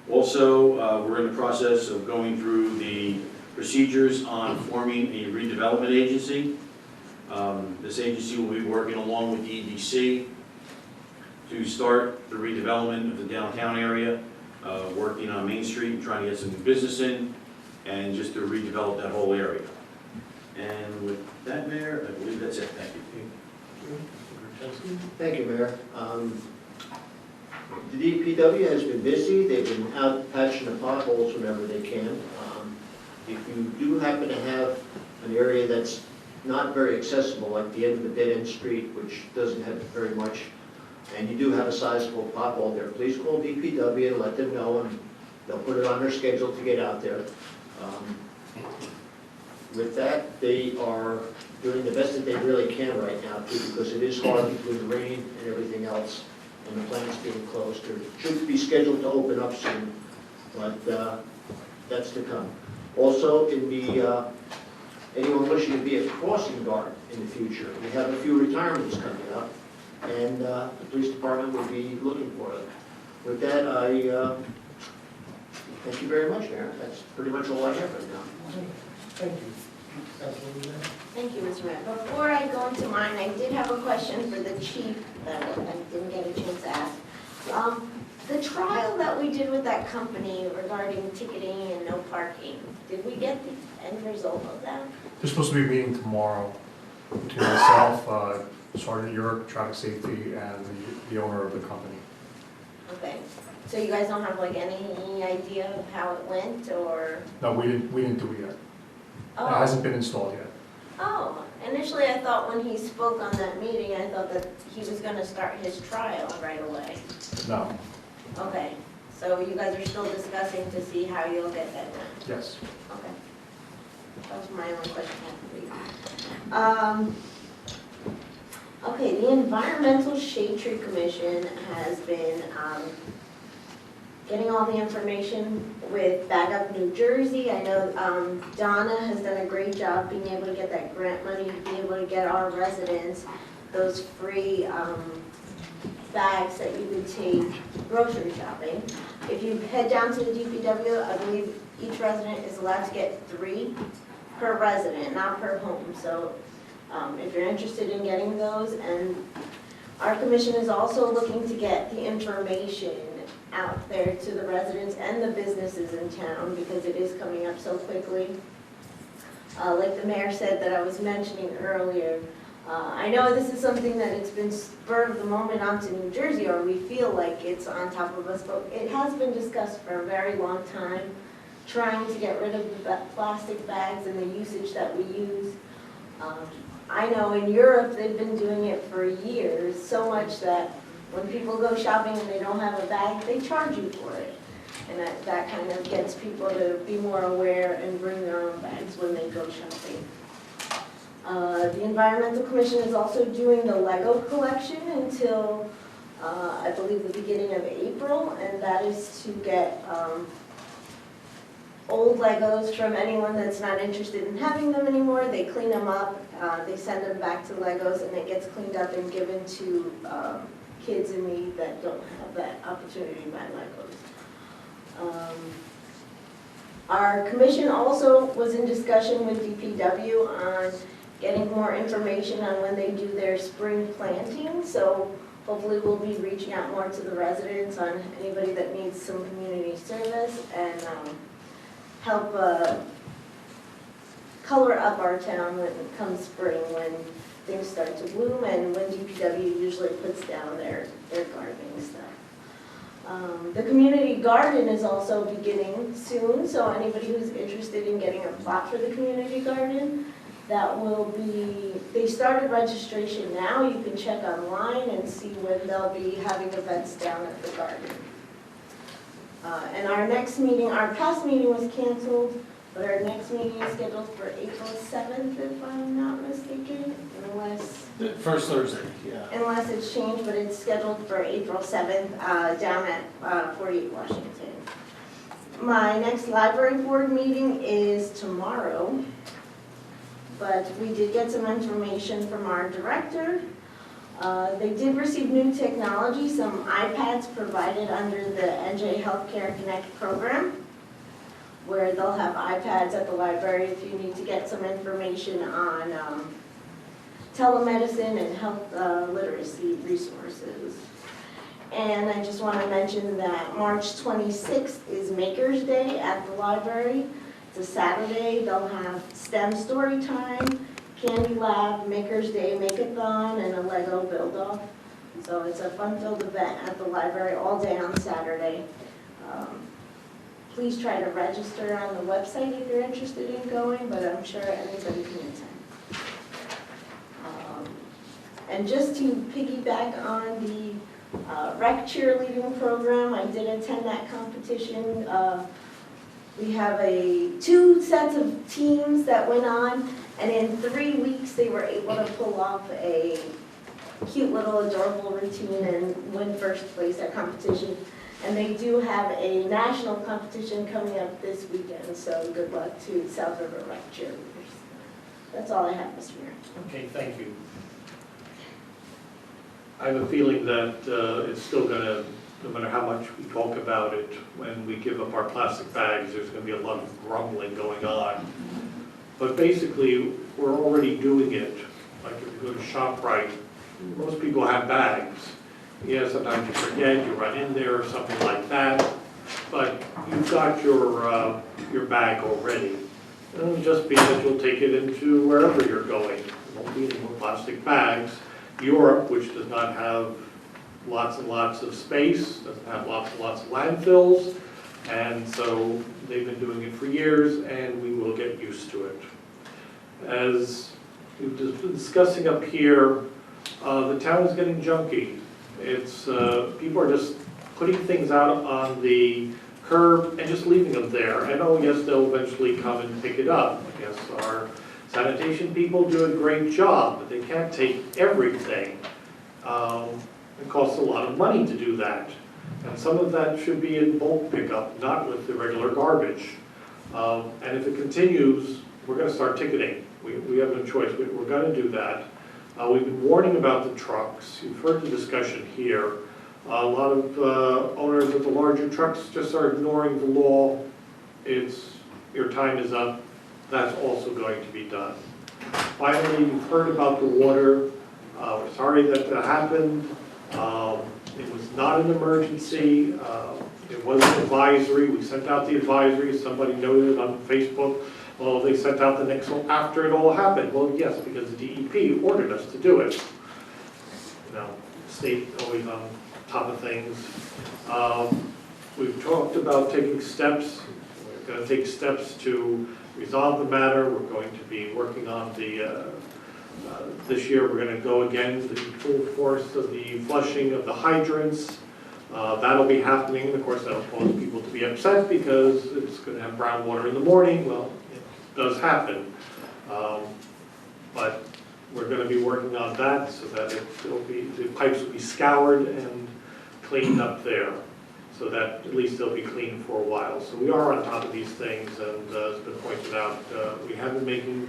Speaker 6: Also, we're in the process of going through the procedures on forming a redevelopment agency. This agency will be working along with the EDC to start the redevelopment of the downtown area, working on Main Street, trying to get some new business in, and just to redevelop that whole area. And with that, Mayor, I believe that's it. Thank you.
Speaker 3: Thank you, Mayor. The DPW has been busy. They've been out patching the potholes whenever they can. If you do happen to have an area that's not very accessible, like the end of a dead-end street, which doesn't have very much, and you do have a sizable pothole there, please call DPW and let them know, and they'll put it on their schedule to get out there. With that, they are doing the best that they really can right now, too, because it is hard with the rain and everything else, and the plant's being closed. It should be scheduled to open up soon, but that's to come. Also, in the anyone wishing to be a crossing guard in the future, we have a few retirements coming up, and the police department will be looking for them. With that, I thank you very much, Mayor. That's pretty much all I have right now.
Speaker 1: Thank you. Councilwoman?
Speaker 5: Thank you, Mr. Mayor. Before I go into mine, I did have a question for the chief that I didn't get a chance to ask. The trial that we did with that company regarding ticketing and no parking, did we get the end result of that?
Speaker 13: There's supposed to be a meeting tomorrow between myself, Sergeant York, Traffic Safety, and the owner of the company.
Speaker 5: Okay, so you guys don't have like any idea of how it went, or?
Speaker 13: No, we didn't do it yet.
Speaker 5: Oh.
Speaker 13: It hasn't been installed yet.
Speaker 5: Oh, initially I thought when he spoke on that meeting, I thought that he was gonna start his trial right away.
Speaker 13: No.
Speaker 5: Okay, so you guys are still discussing to see how you'll get that done?
Speaker 13: Yes.
Speaker 5: Okay. That was my only question I had for you. Okay, the Environmental Shade Tree Commission has been getting all the information with Bag Up New Jersey. I know Donna has done a great job being able to get that grant money to be able to get our residents those free bags that you could take grocery shopping. If you head down to the DPW, I believe each resident is allowed to get 3 per resident, not per home. So if you're interested in getting those, and our commission is also looking to get the information out there to the residents and the businesses in town, because it is coming up so quickly. Like the mayor said that I was mentioning earlier, I know this is something that it's been spur of the moment onto New Jersey, or we feel like it's on top of us, but it has been discussed for a very long time, trying to get rid of the plastic bags and the usage that we use. I know in Europe, they've been doing it for years, so much that when people go shopping and they don't have a bag, they charge you for it. And that kind of gets people to be more aware and bring their own bags when they go shopping. The Environmental Commission is also doing the Lego collection until, I believe, the beginning of April, and that is to get old Legos from anyone that's not interested in having them anymore. They clean them up, they send them back to Legos, and it gets cleaned up and given to kids in need that don't have that opportunity to buy Legos. Our commission also was in discussion with DPW on getting more information on when they do their spring planting. So hopefully we'll be reaching out more to the residents on anybody that needs some community service and help color up our town when it comes spring, when things start to bloom and when DPW usually puts down their gardening stuff. The community garden is also beginning soon, so anybody who's interested in getting a plot for the community garden, that will be, they started registration now. You can check online and see when they'll be having events down at the garden. And our next meeting, our past meeting was canceled, but our next meeting is scheduled for April 7th, if I'm not mistaken, unless
Speaker 10: First Thursday, yeah.
Speaker 5: unless it's changed, but it's scheduled for April 7th down at 48 Washington. My next library board meeting is tomorrow, but we did get some information from our director. They did receive new technology, some iPads provided under the NJ Healthcare Connect program, where they'll have iPads at the library if you need to get some information on telemedicine and health literacy resources. And I just want to mention that March 26th is Maker's Day at the library. It's a Saturday. They'll have STEM story time, Candy Lab, Maker's Day Make-a-thon, and a Lego build-off. So it's a fun-filled event at the library all day on Saturday. Please try to register on the website if you're interested in going, but I'm sure anybody can attend. And just to piggyback on the rec cheerleading program, I did attend that competition. We have two sets of teams that went on, and in 3 weeks they were able to pull off a cute little adorable routine and win first place at competition. And they do have a national competition coming up this weekend, so good luck to South River Rec cheerleaders. That's all I have, Mr. Mayor.
Speaker 1: Okay, thank you. I have a feeling that it's still gonna, no matter how much we talk about it, when we give up our plastic bags, there's gonna be a lot of grumbling going on. But basically, we're already doing it. Like if you go to ShopRite, most people have bags. Yeah, sometimes you forget, you run in there or something like that, but you've got your bag already. And just because you'll take it into wherever you're going. There won't be any more plastic bags. Europe, which does not have lots and lots of space, doesn't have lots and lots of landfills, and so they've been doing it for years, and we will get used to it. As we've been discussing up here, the town is getting junky. It's, people are just putting things out on the curb and just leaving them there. And oh yes, they'll eventually come and pick it up. I guess our sanitation people do a great job, but they can't take everything. It costs a lot of money to do that. And some of that should be in bulk pickup, not with the regular garbage. And if it continues, we're gonna start ticketing. We have no choice, we're gonna do that. We've been warning about the trucks. You've heard the discussion here. A lot of owners of the larger trucks just are ignoring the law. Your time is up. That's also going to be done. Finally, you've heard about the water. We're sorry that happened. It was not an emergency. It was an advisory. We sent out the advisory. Somebody noted on Facebook well, they sent out the next one after it all happened. Well, yes, because the DEP ordered us to do it. You know, state always on top of things. We've talked about taking steps. We're going to take steps to resolve the matter. We're going to be working on the, this year we're going to go again the full force of the flushing of the hydrants. That'll be happening. Of course, that'll cause people to be upset because it's going to have brown water in the morning. Well, it does happen. But we're going to be working on that so that the pipes will be scoured and cleaned up there, so that at least they'll be clean for a while. So we are on top of these things, and as been pointed out, we have been making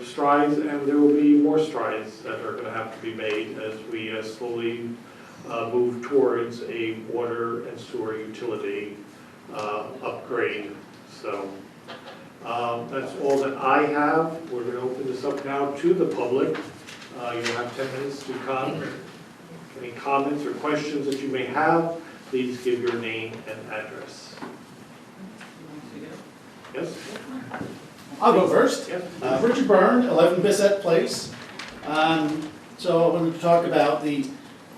Speaker 1: strides, and there will be more strides that are going to have to be made as we slowly move towards a water and sewer utility upgrade. So that's all that I have. We're going to open this up now to the public. You'll have 10 minutes to comment. Any comments or questions that you may have, please give your name and address. Yes?
Speaker 14: I'll go first.
Speaker 1: Yes.
Speaker 14: Richard Byrne, 11 Bissett Place. So I wanted to talk about the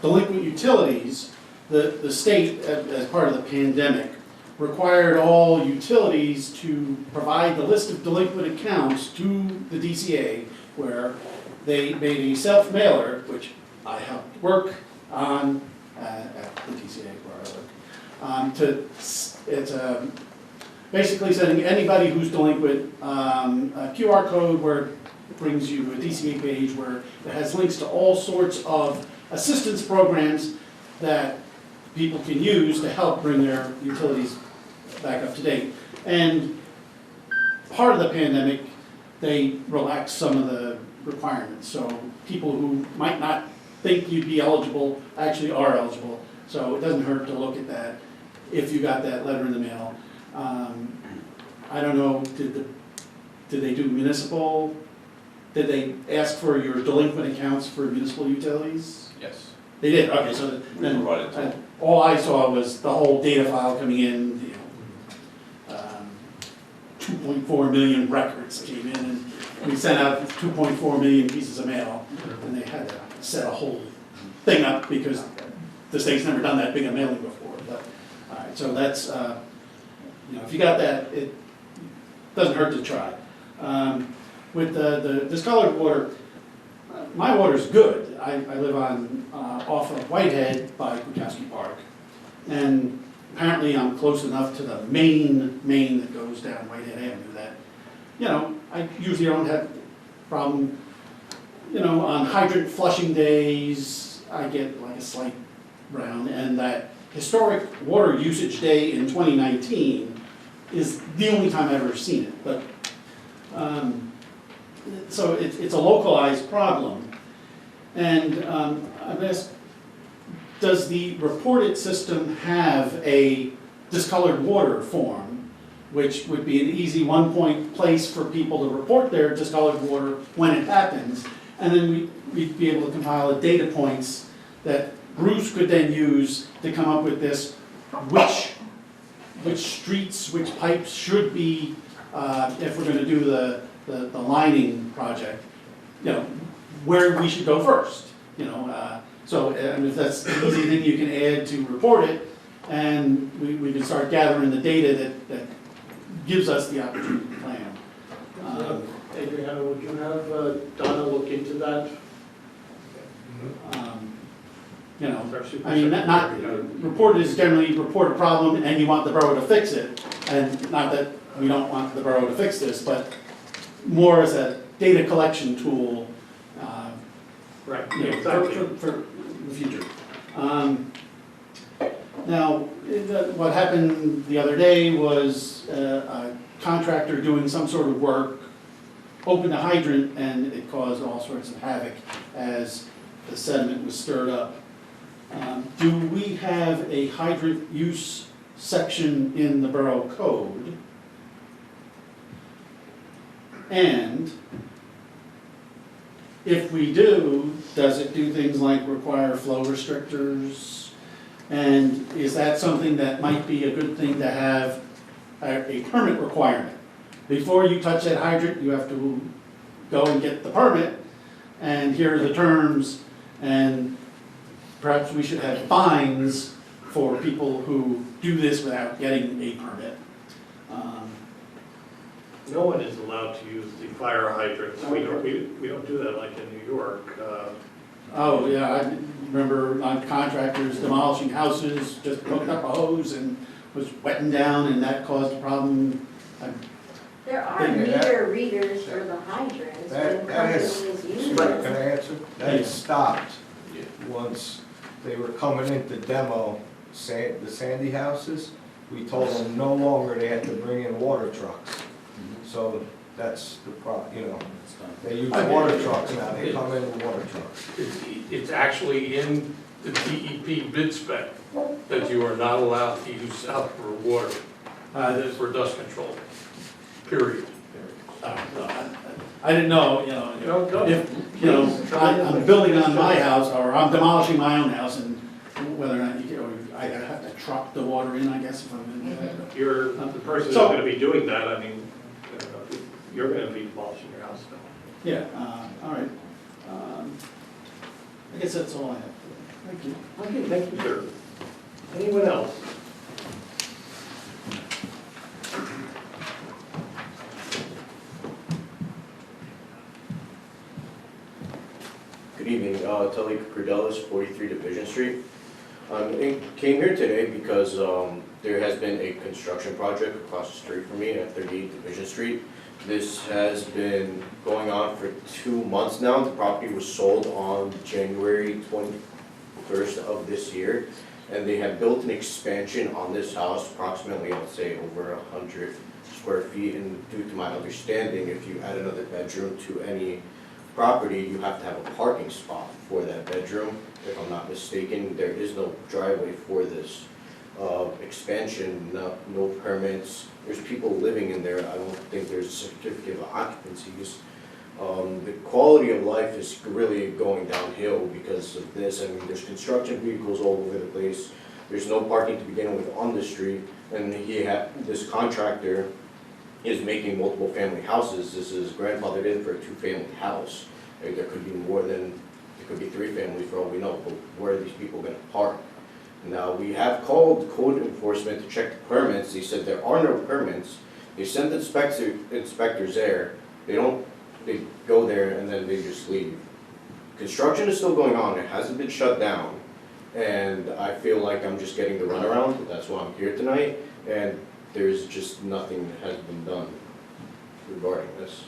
Speaker 14: delinquent utilities. The state, as part of the pandemic, required all utilities to provide the list of delinquent accounts to the DCA, where they made a self-mailer, which I helped work on at the DCA where I work. It's basically sending anybody who's delinquent a QR code where it brings you to a DCA page where it has links to all sorts of assistance programs that people can use to help bring their utilities back up to date. And part of the pandemic, they relaxed some of the requirements. So people who might not think you'd be eligible actually are eligible. So it doesn't hurt to look at that if you got that letter in the mail. I don't know, did they do municipal? Did they ask for your delinquent accounts for municipal utilities?
Speaker 8: Yes.
Speaker 14: They did, okay, so then all I saw was the whole data file coming in, 2.4 million records came in, and we sent out 2.4 million pieces of mail, and they had to set a whole thing up because the state's never done that big a mailing before. But, all right, so that's, if you got that, it doesn't hurt to try. With the discolored water, my water's good. I live on off of Whitehead by Kukowski Park, and apparently I'm close enough to the main that goes down Whitehead Avenue that, I usually don't have problem. On hydrant flushing days, I get like a slight brown, and that historic water usage day in 2019 is the only time I've ever seen it. But so it's a localized problem, and I've asked, does the reported system have a discolored water form, which would be an easy one-point place for people to report their discolored water when it happens, and then we'd be able to compile the data points that Bruce could then use to come up with this, which streets, which pipes should be, if we're going to do the lining project, where we should go first. So if that's an easy thing you can add to report it, and we can start gathering the data that gives us the opportunity to plan.
Speaker 1: Adriana, would you have Donna look into that? Reported is generally report a problem and you want the borough to fix it, and not that we don't want the borough to fix this, but more as a data collection tool. Right. For the future. Now, what happened the other day was a contractor doing some sort of work opened a hydrant, and it caused all sorts of havoc as the sediment was stirred up. Do we have a hydrant use section in the borough code? And if we do, does it do things like require flow restrictors? And is that something that might be a good thing to have a permit requirement?
Speaker 14: before you touch that hydrant, you have to go and get the permit, and here are the terms, and perhaps we should have fines for people who do this without getting a permit.
Speaker 1: No one is allowed to use the fire hydrants. We don't do that like in New York.
Speaker 14: Oh, yeah, I remember contractors demolishing houses, just hooked up a hose and was wetting down, and that caused a problem.
Speaker 5: There are meter readers for the hydrants when companies use
Speaker 10: Can
Speaker 5: them.
Speaker 10: I answer? That stopped once they were coming in to demo the Sandy houses. We told them no longer they had to bring in water trucks. So that's the they use water trucks now, they come in with water trucks.
Speaker 4: It's actually in the DEP bid spec that you are not allowed to use Southborough water for dust control, period.
Speaker 14: I didn't know, if, I'm building on my house, or I'm demolishing my own house, and whether or not I have to truck the water in, I guess, if I'm in.
Speaker 1: You're the person who's
Speaker 14: So-
Speaker 1: gonna be doing that, I mean, you're gonna be demolishing your house now.
Speaker 14: Yeah, all right. I guess that's all I have. Thank you.
Speaker 1: Okay, thank you, sir. Anyone else?
Speaker 15: Good evening, Tully Cordelis, 43 Division Street. I came here today because there has been a construction project across the street from me at 38 Division Street. This has been going on for 2 months now. The property was sold on January 21st of this year, and they have built an expansion on this house, approximately, I would say, over 100 square feet, and due to my understanding, if you add another bedroom to any property, you have to have a parking spot for that bedroom. If I'm not mistaken, there is no driveway for this expansion, no permits. There's people living in there. I don't think there's a certificate of occupancies. The quality of life is really going downhill because of this. I mean, there's construction vehicles all over the place. There's no parking to begin with on the street, and this contractor is making multiple family houses. This is grandfathered in for a 2-family house. There could be more than, it could be 3 families for all we know, but where are these people gonna park? Now, we have called code enforcement to check the permits. They said there are no permits. They sent the inspectors there. They go there and then they just leave. Construction is still going on. It hasn't been shut down. And I feel like I'm just getting the runaround. That's why I'm here tonight. And there's just nothing that has been done regarding this.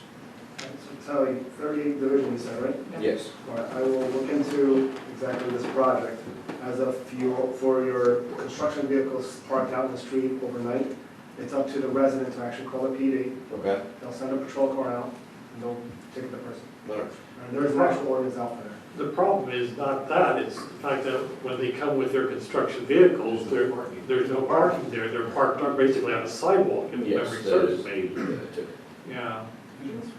Speaker 11: So Sally, 38 Division, you said, right?
Speaker 15: Yes.
Speaker 11: All right, I will look into exactly this project. As a fuel for your construction vehicles parked out in the street overnight, it's up to the resident to actually call the PD.
Speaker 15: Okay.
Speaker 11: They'll send a patrol car out, and they'll take the person.
Speaker 15: All right.
Speaker 11: And there is an actual ordinance out there.
Speaker 1: The problem is not that, it's the fact that when they come with their construction vehicles, there's no parking there. They're parked basically on a sidewalk, if
Speaker 15: Yes,
Speaker 1: memory
Speaker 15: that
Speaker 1: serves
Speaker 15: is.
Speaker 1: me. Yeah.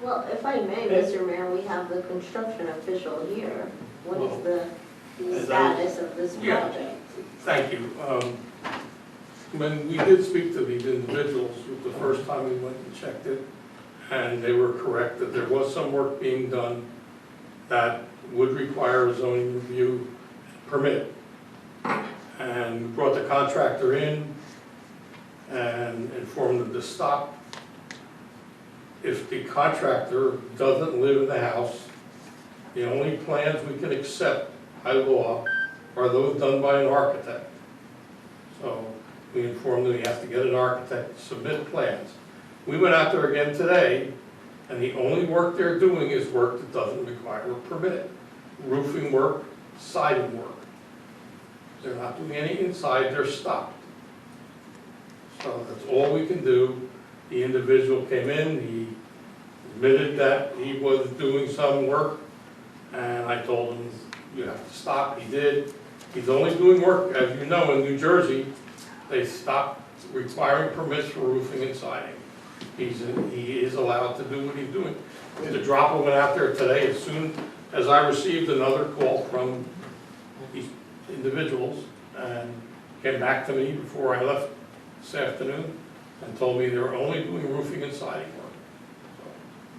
Speaker 5: Well, if I may, Mr. Mayor, we have the construction official here. What is the status of this
Speaker 4: Yeah.
Speaker 5: project?
Speaker 4: Thank you. When we did speak to these individuals, the first time we went and checked it, and they were correct that there was some work being done that would require a zoning review permit. And we brought the contractor in and informed them to stop. If the contractor doesn't live in the house, the only plans we can accept by law are those done by an architect. So we informed them he has to get an architect to submit plans. We went out there again today, and the only work they're doing is work that doesn't require a permit. Roofing work, siding work. They're not doing any inside, they're stopped. So that's all we can do. The individual came in, he admitted that he was doing some work, and I told him, you have to stop, he did. He's only doing work, as you know, in New Jersey, they stopped requiring permits for roofing and siding. He is allowed to do what he's doing. The dropper went out there today as soon as I received another call from these individuals, and came back to me before I left this afternoon and told me they were only doing roofing and siding work.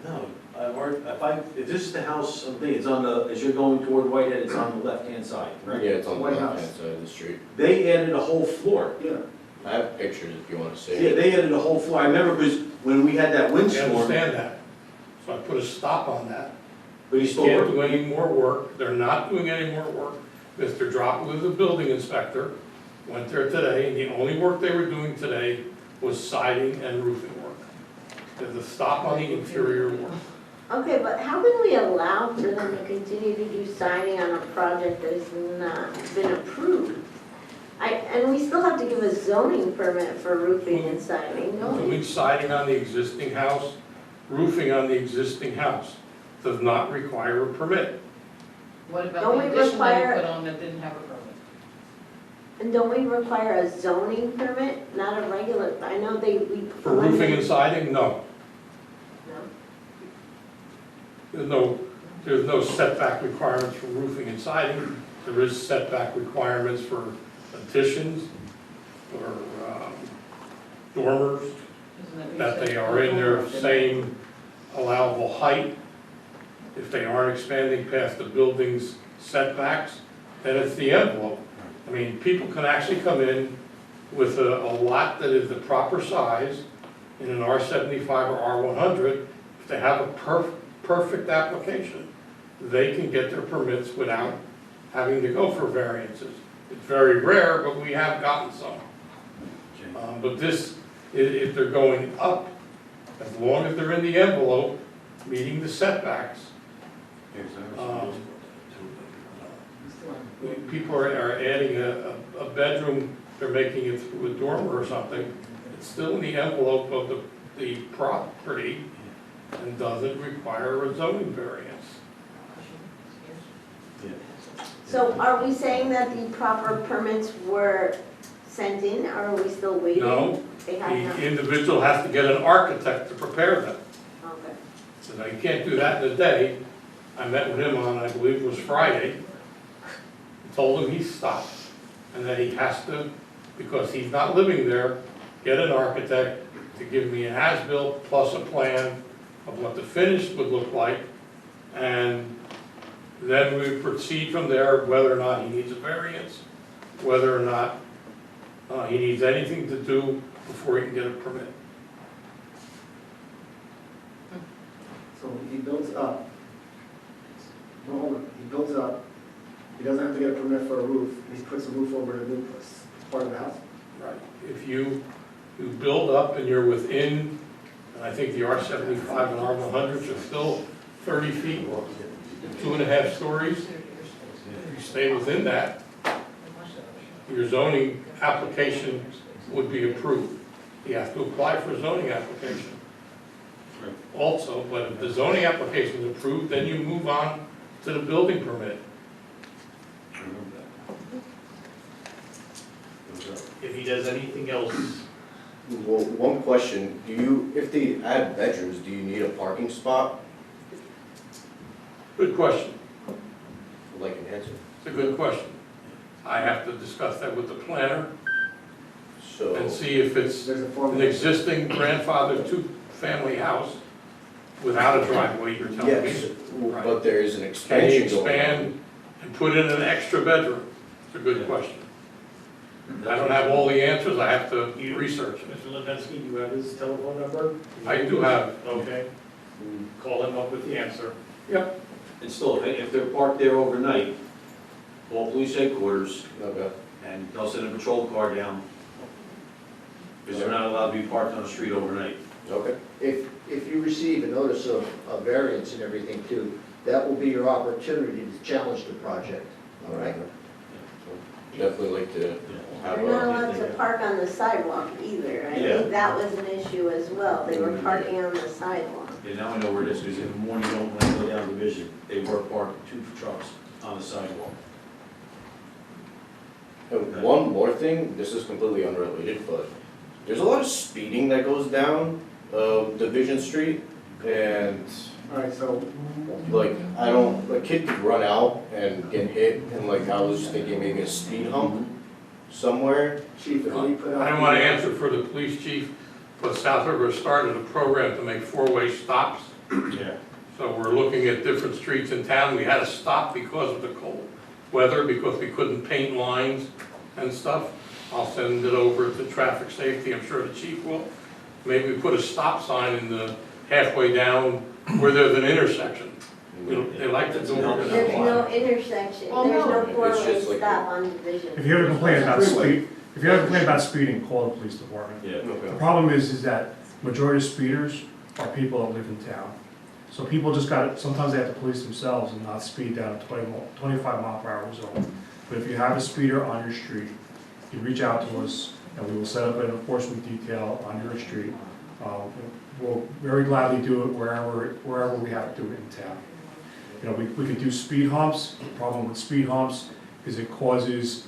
Speaker 6: No, if this is the house, it's on the, as you're going toward Whitehead, it's on the left-hand side, right?
Speaker 15: Yeah, it's on the
Speaker 11: White
Speaker 15: left-hand
Speaker 11: House.
Speaker 15: side of the street.
Speaker 6: They added a whole floor.
Speaker 11: Yeah.
Speaker 15: I have pictures if you want to see.
Speaker 6: Yeah, they added a whole floor. I remember because when we had that
Speaker 4: I
Speaker 6: windstorm,
Speaker 4: understand that. So I put a stop on that.
Speaker 6: but he's still
Speaker 4: Can't
Speaker 6: working.
Speaker 4: do any more work, they're not doing any more work. Mr. Dropper, the building inspector, went there today, and the only work they were doing today was siding and roofing work. There's a stop on the interior work.
Speaker 5: Okay, but how can we allow for them to continue to do siding on a project that has not been approved? And we still have to give a zoning permit for roofing and siding, don't we?
Speaker 4: Doing siding on the existing house, roofing on the existing house, does not require a permit.
Speaker 7: What about
Speaker 5: Don't
Speaker 7: the
Speaker 5: we
Speaker 7: addition that
Speaker 5: require-
Speaker 7: you put on that didn't have a permit?
Speaker 5: And don't we require a zoning permit, not a regular, I know we.
Speaker 4: For roofing and siding, no.
Speaker 5: No?
Speaker 4: There's no setback requirements for roofing and siding. There is setback requirements for additions or dormers,
Speaker 7: Isn't
Speaker 4: that they are in their same allowable height. If they aren't expanding past the building's setbacks, then it's the envelope. I mean, people can actually come in with a lot that is the proper size in an R75 or R100. If they have a perfect application, they can get their permits without having to go for variances. It's very rare, but we have gotten some. But this, if they're going up, as long as they're in the envelope, meeting the setbacks, people are adding a bedroom, they're making it through a dormer or something, it's still in the envelope of the property and doesn't require a zoning variance.
Speaker 5: So are we saying that the proper permits were sent in, or are we still waiting?
Speaker 4: No,
Speaker 5: They have not?
Speaker 4: the individual has to get an architect to prepare them.
Speaker 5: Okay.
Speaker 4: So now you can't do that in a day. I met with him on, I believe it was Friday. I told him he stopped, and that he has to, because he's not living there, get an architect to give me an as-built plus a plan of what the finish would look like, and then we proceed from there, whether or not he needs a variance, whether or not he needs anything to do before he can get a permit.
Speaker 11: So he builds up. No, hold on. He builds up. He doesn't have to get a permit for a roof. He puts a roof over the new part of the house.
Speaker 4: Right. If you build up and you're within, and I think the R75 and R100s are still 30 feet, 2.5 stories, if you stay within that, your zoning application would be approved. You have to apply for a zoning application also, but if the zoning application is approved, then you move on to the building permit. If he does anything else,
Speaker 15: Well, one question, if they add bedrooms, do you need a parking spot?
Speaker 4: good question.
Speaker 15: I'd like an answer.
Speaker 4: It's a good question. I have to discuss that with the planner and
Speaker 15: So,
Speaker 4: see if it's
Speaker 11: There's a form.
Speaker 4: an existing grandfathered two-family house without a driveway, you're telling me.
Speaker 15: yes, but there is an
Speaker 4: Can he
Speaker 15: expansion going on.
Speaker 4: expand and put in an extra bedroom? It's a good question. I don't have all the answers, I have to research it.
Speaker 1: Mr. Levensky, do you have his telephone number?
Speaker 4: I do have,
Speaker 1: Okay. Call him up with the answer.
Speaker 4: yep,
Speaker 6: And still, if they're parked there overnight, call police headquarters,
Speaker 15: Okay.
Speaker 6: and they'll send a patrol car down. Because they're not allowed to be parked on the street overnight.
Speaker 15: Okay.
Speaker 3: If you receive a notice of a variance and everything too, that will be your opportunity to challenge the project, all right?
Speaker 15: Definitely like to have
Speaker 5: They're not
Speaker 15: a,
Speaker 5: allowed to park on the sidewalk either. I
Speaker 6: Yeah.
Speaker 5: think that was an issue as well. They were parking on the sidewalk.
Speaker 6: And now I know where it is, because in the morning, when I go down Division, they were parked 2 trucks on the sidewalk.
Speaker 15: and one more thing, this is completely unrelated, but there's a lot of speeding that goes down Division Street, and
Speaker 11: All right, so
Speaker 15: like, a kid could run out and get hit, and like, I was thinking maybe a speed hump somewhere.
Speaker 11: chief, if we put out.
Speaker 4: I don't want to answer for the police chief, but South River started a program to make four-way stops
Speaker 6: Yeah.
Speaker 4: So we're looking at different streets in town. We had to stop because of the cold weather, because we couldn't paint lines and stuff. I'll send it over to traffic safety, I'm sure the chief will. Maybe we put a stop sign in the halfway down where there's an intersection. You know, they like to do it.
Speaker 5: There's no intersection,
Speaker 7: Oh,
Speaker 5: there's
Speaker 7: no.
Speaker 5: no four-way
Speaker 15: It's just like-
Speaker 5: stop on Division.
Speaker 13: If you have a complaint about speed, if you have a complaint about speeding, call the police department.
Speaker 6: Yeah.
Speaker 13: The problem is that majority of speeders are people that live in town. So people just got, sometimes they have to police themselves and not speed down a 25 mile per hour zone. But if you have a speeder on your street, you reach out to us and we will set up an enforcement detail on your street. We'll very gladly do it wherever we have to do it in town. You know, we could do speed humps. The problem with speed humps is it causes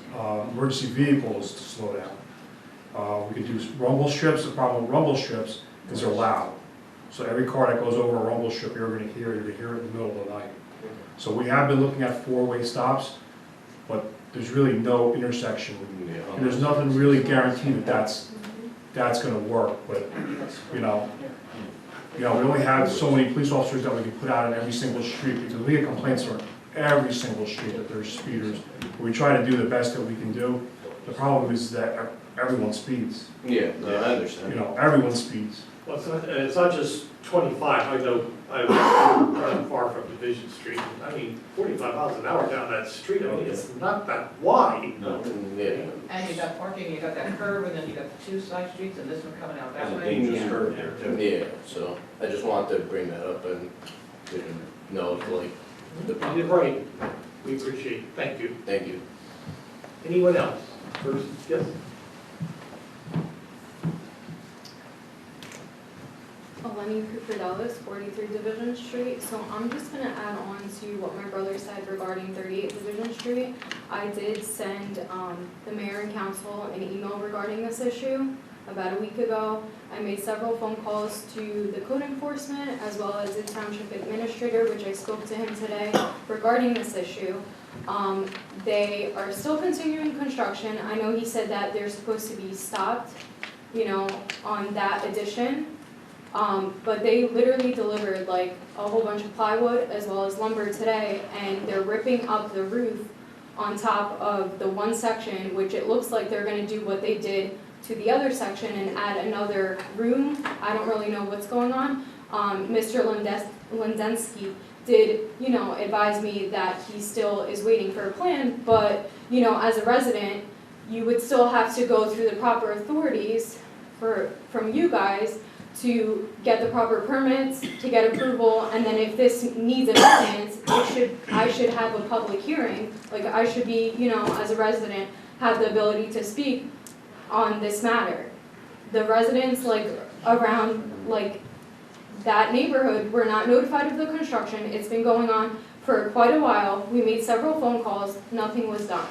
Speaker 13: emergency vehicles to slow down. We could do rumble strips. The problem with rumble strips is they're loud. So every car that goes over a rumble strip, you're going to hear it in the middle of the night. So we have been looking at four-way stops, but there's really no intersection. And there's nothing really guaranteed that that's going to work. But you know, we only have so many police officers that we can put out on every single street because we get complaints on every single street that there's speeders. We try to do the best that we can do. The problem is that everyone speeds.
Speaker 15: Yeah, no, I understand.
Speaker 13: You know, everyone speeds.
Speaker 1: Well, it's not just 25, I know, I'm far from Division Street, I mean, 45 miles an hour down that street, I mean, it's not that wide.
Speaker 6: No.
Speaker 15: Yeah.
Speaker 7: And you got parking, you got that curve, and then you got the two side streets, and this one coming out that
Speaker 6: There's a
Speaker 7: way.
Speaker 6: dangerous
Speaker 7: Yeah.
Speaker 6: curve there too.
Speaker 15: Yeah, so I just wanted to bring that up and didn't know if like the
Speaker 1: You did right, we appreciate it, thank you.
Speaker 15: Thank you.
Speaker 1: Anyone else? First, yes?
Speaker 16: Eleni Cucurdellis, 43 Division Street. So I'm just going to add on to what my brother said regarding 38 Division Street. I did send the mayor and council an email regarding this issue about a week ago. I made several phone calls to the code enforcement as well as the township administrator, which I spoke to him today regarding this issue. They are still continuing construction. I know he said that they're supposed to be stopped, you know, on that addition. But they literally delivered like a whole bunch of plywood as well as lumber today, and they're ripping up the roof on top of the one section, which it looks like they're gonna do what they did to the other section and add another room. I don't really know what's going on. Mr. Lindensky did, you know, advise me that he still is waiting for a plan, but, you know, as a resident, you would still have to go through the proper authorities from you guys to get the proper permits, to get approval, and then if this needs amendments, I should have a public hearing. Like, I should be, you know, as a resident, have the ability to speak on this matter. The residents, like, around, like, that neighborhood were not notified of the construction. It's been going on for quite a while. We made several phone calls, nothing was done.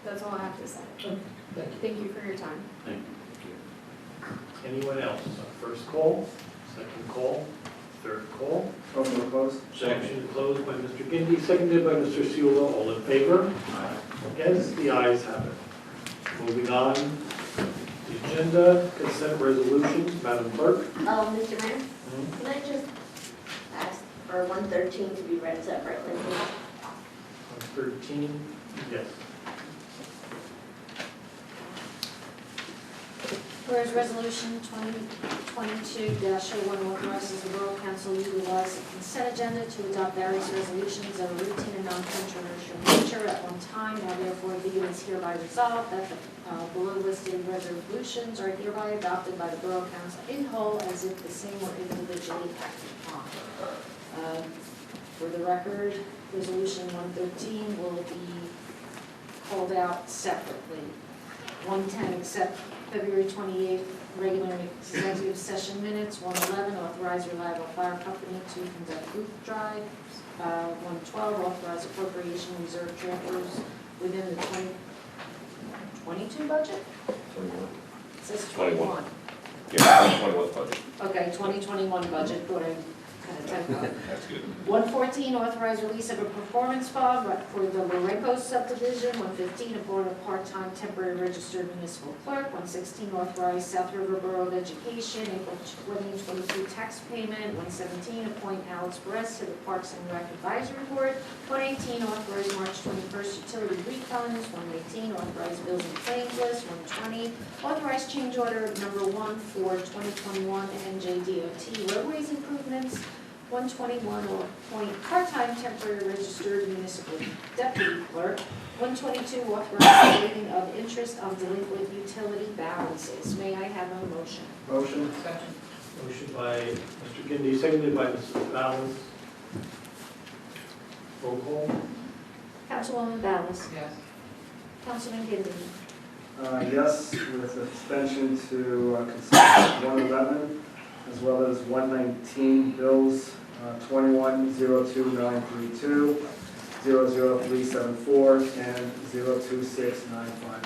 Speaker 16: That's all I have to say. Thank you for your time.
Speaker 6: Thank you.
Speaker 1: Anyone else? First call, second call, third call.
Speaker 11: Motion to close?
Speaker 1: Motion closed by Mr. Gindi, seconded by Mr. Seula. All in favor? Against? The ayes have it. Moving on, the agenda, consent resolutions. Madam Clerk?
Speaker 5: Oh, Mr. Mayor, can I just ask for 113 to be read separately?
Speaker 1: 13, yes.
Speaker 2: Whereas Resolution 2022-01 authorizes the Borough Council to utilize the consent agenda to adopt various resolutions of a routine and non-controversial nature at one time. Now therefore be it is hereby resolved that the below listed resolutions are hereby adopted by the Borough Council in whole as if the same were individually acted upon. For the record, Resolution 113 will be called out separately. 110, accept February 28th regular executive session minutes. 111, authorize reliable fire company to conduct roof drive. 112, authorize appropriation reserve transfers within the 2022 budget?
Speaker 8: 21.
Speaker 2: It says
Speaker 8: 21.
Speaker 2: 21.
Speaker 8: Yeah, 2021 budget.
Speaker 2: Okay, 2021 budget, according
Speaker 8: That's good.
Speaker 2: 114, authorize release of a performance bond for the Lorenco subdivision. 115, appoint a part-time temporary registered municipal clerk. 116, authorize South River Borough of Education April 2022 tax payment. 117, appoint Alex Perez to the Parks and Rec Advisory Board. 118, authorize March 21st utility refunds. 118, authorize bills and claims list. 120, authorize change order number 1 for 2021 NJDOT roadways improvements. 121, or appoint part-time temporary registered municipal deputy clerk. 122, authorize waiving of interest on delinquent utility balances. May I have a motion?
Speaker 11: Motion.
Speaker 7: Second.
Speaker 1: Motion by Mr. Gindi, seconded by Mrs. Ballas. Roll call.
Speaker 2: Councilwoman Ballas?
Speaker 7: Yes.
Speaker 2: Councilman Gindi?
Speaker 11: Yes, with the suspension to consent 111, as well as 119 bills, 21-02932, 00374, and 02695.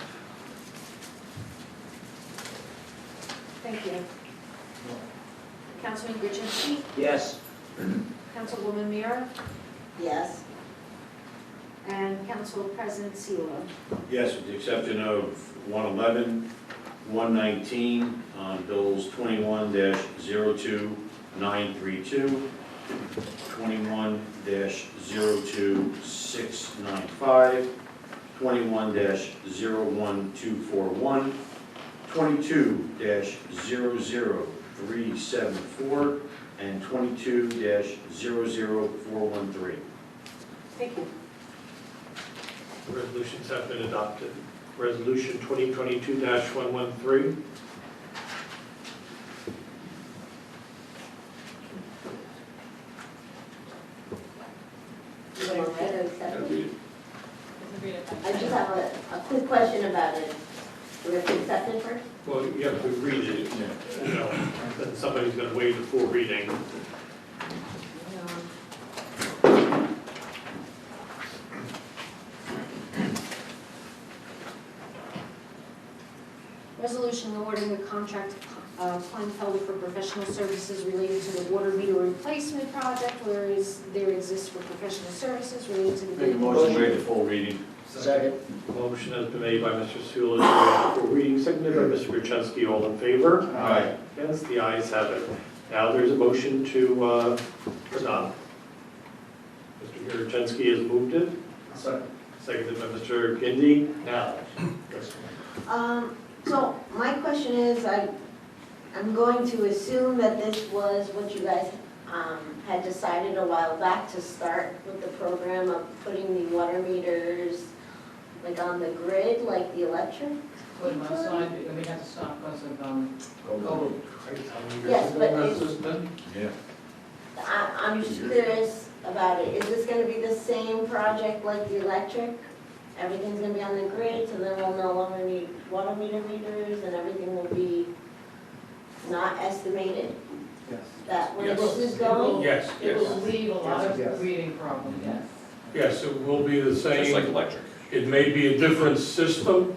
Speaker 2: Thank you. Councilman Gertenski?
Speaker 3: Yes.
Speaker 2: Councilwoman Mira?
Speaker 5: Yes.
Speaker 2: And Council President Seula?
Speaker 6: Yes, with the exception of 111, 119 on bills 21-02932, 21-02695, 21-01241, 22-00374, and 22-00413.
Speaker 2: Thank you.
Speaker 1: Resolutions have been adopted. Resolution 2022-113.
Speaker 5: You want to read or accept
Speaker 8: Gotta
Speaker 5: it?
Speaker 8: read it.
Speaker 5: I just have a quick question about it. Do we have to accept it first?
Speaker 1: Well, you have to read it, you know, then somebody's going to waive the full reading.
Speaker 2: Resolution awarding the contract to Kleinfelder for professional services related to the water meter replacement project, whereas there exists for professional services related to the.
Speaker 6: Make a motion to waive the full reading.
Speaker 3: Second.
Speaker 1: Motion has been made by Mr. Seula to waive the full reading, seconded by Mr. Gertenski. All in favor?
Speaker 6: Aye.
Speaker 1: Yes, the ayes have it. Now there's a motion to adopt. Mr. Gertenski has moved it,
Speaker 11: Second.
Speaker 1: seconded by Mr. Gindi. Now,
Speaker 5: So my question is, I'm going to assume that this was what you guys had decided a while back to start with the program of putting the water meters like on the grid, like the electric?
Speaker 7: Put them outside, and we had to stop because of, COVID.
Speaker 5: Yes, but it's,
Speaker 6: Yeah.
Speaker 5: I'm just curious about it. Is this gonna be the same project like the electric? Everything's gonna be on the grid, so then we'll no longer need water meter readers and everything will be not estimated?
Speaker 11: Yes.
Speaker 5: That where
Speaker 8: Yes.
Speaker 5: this is going?
Speaker 4: Yes,
Speaker 7: It will
Speaker 8: yes.
Speaker 7: leave a lot
Speaker 11: Yes.
Speaker 7: of reading problems, yes.
Speaker 4: yes, it will be the
Speaker 8: Just like
Speaker 4: same.
Speaker 8: electric.
Speaker 4: It may be a different system.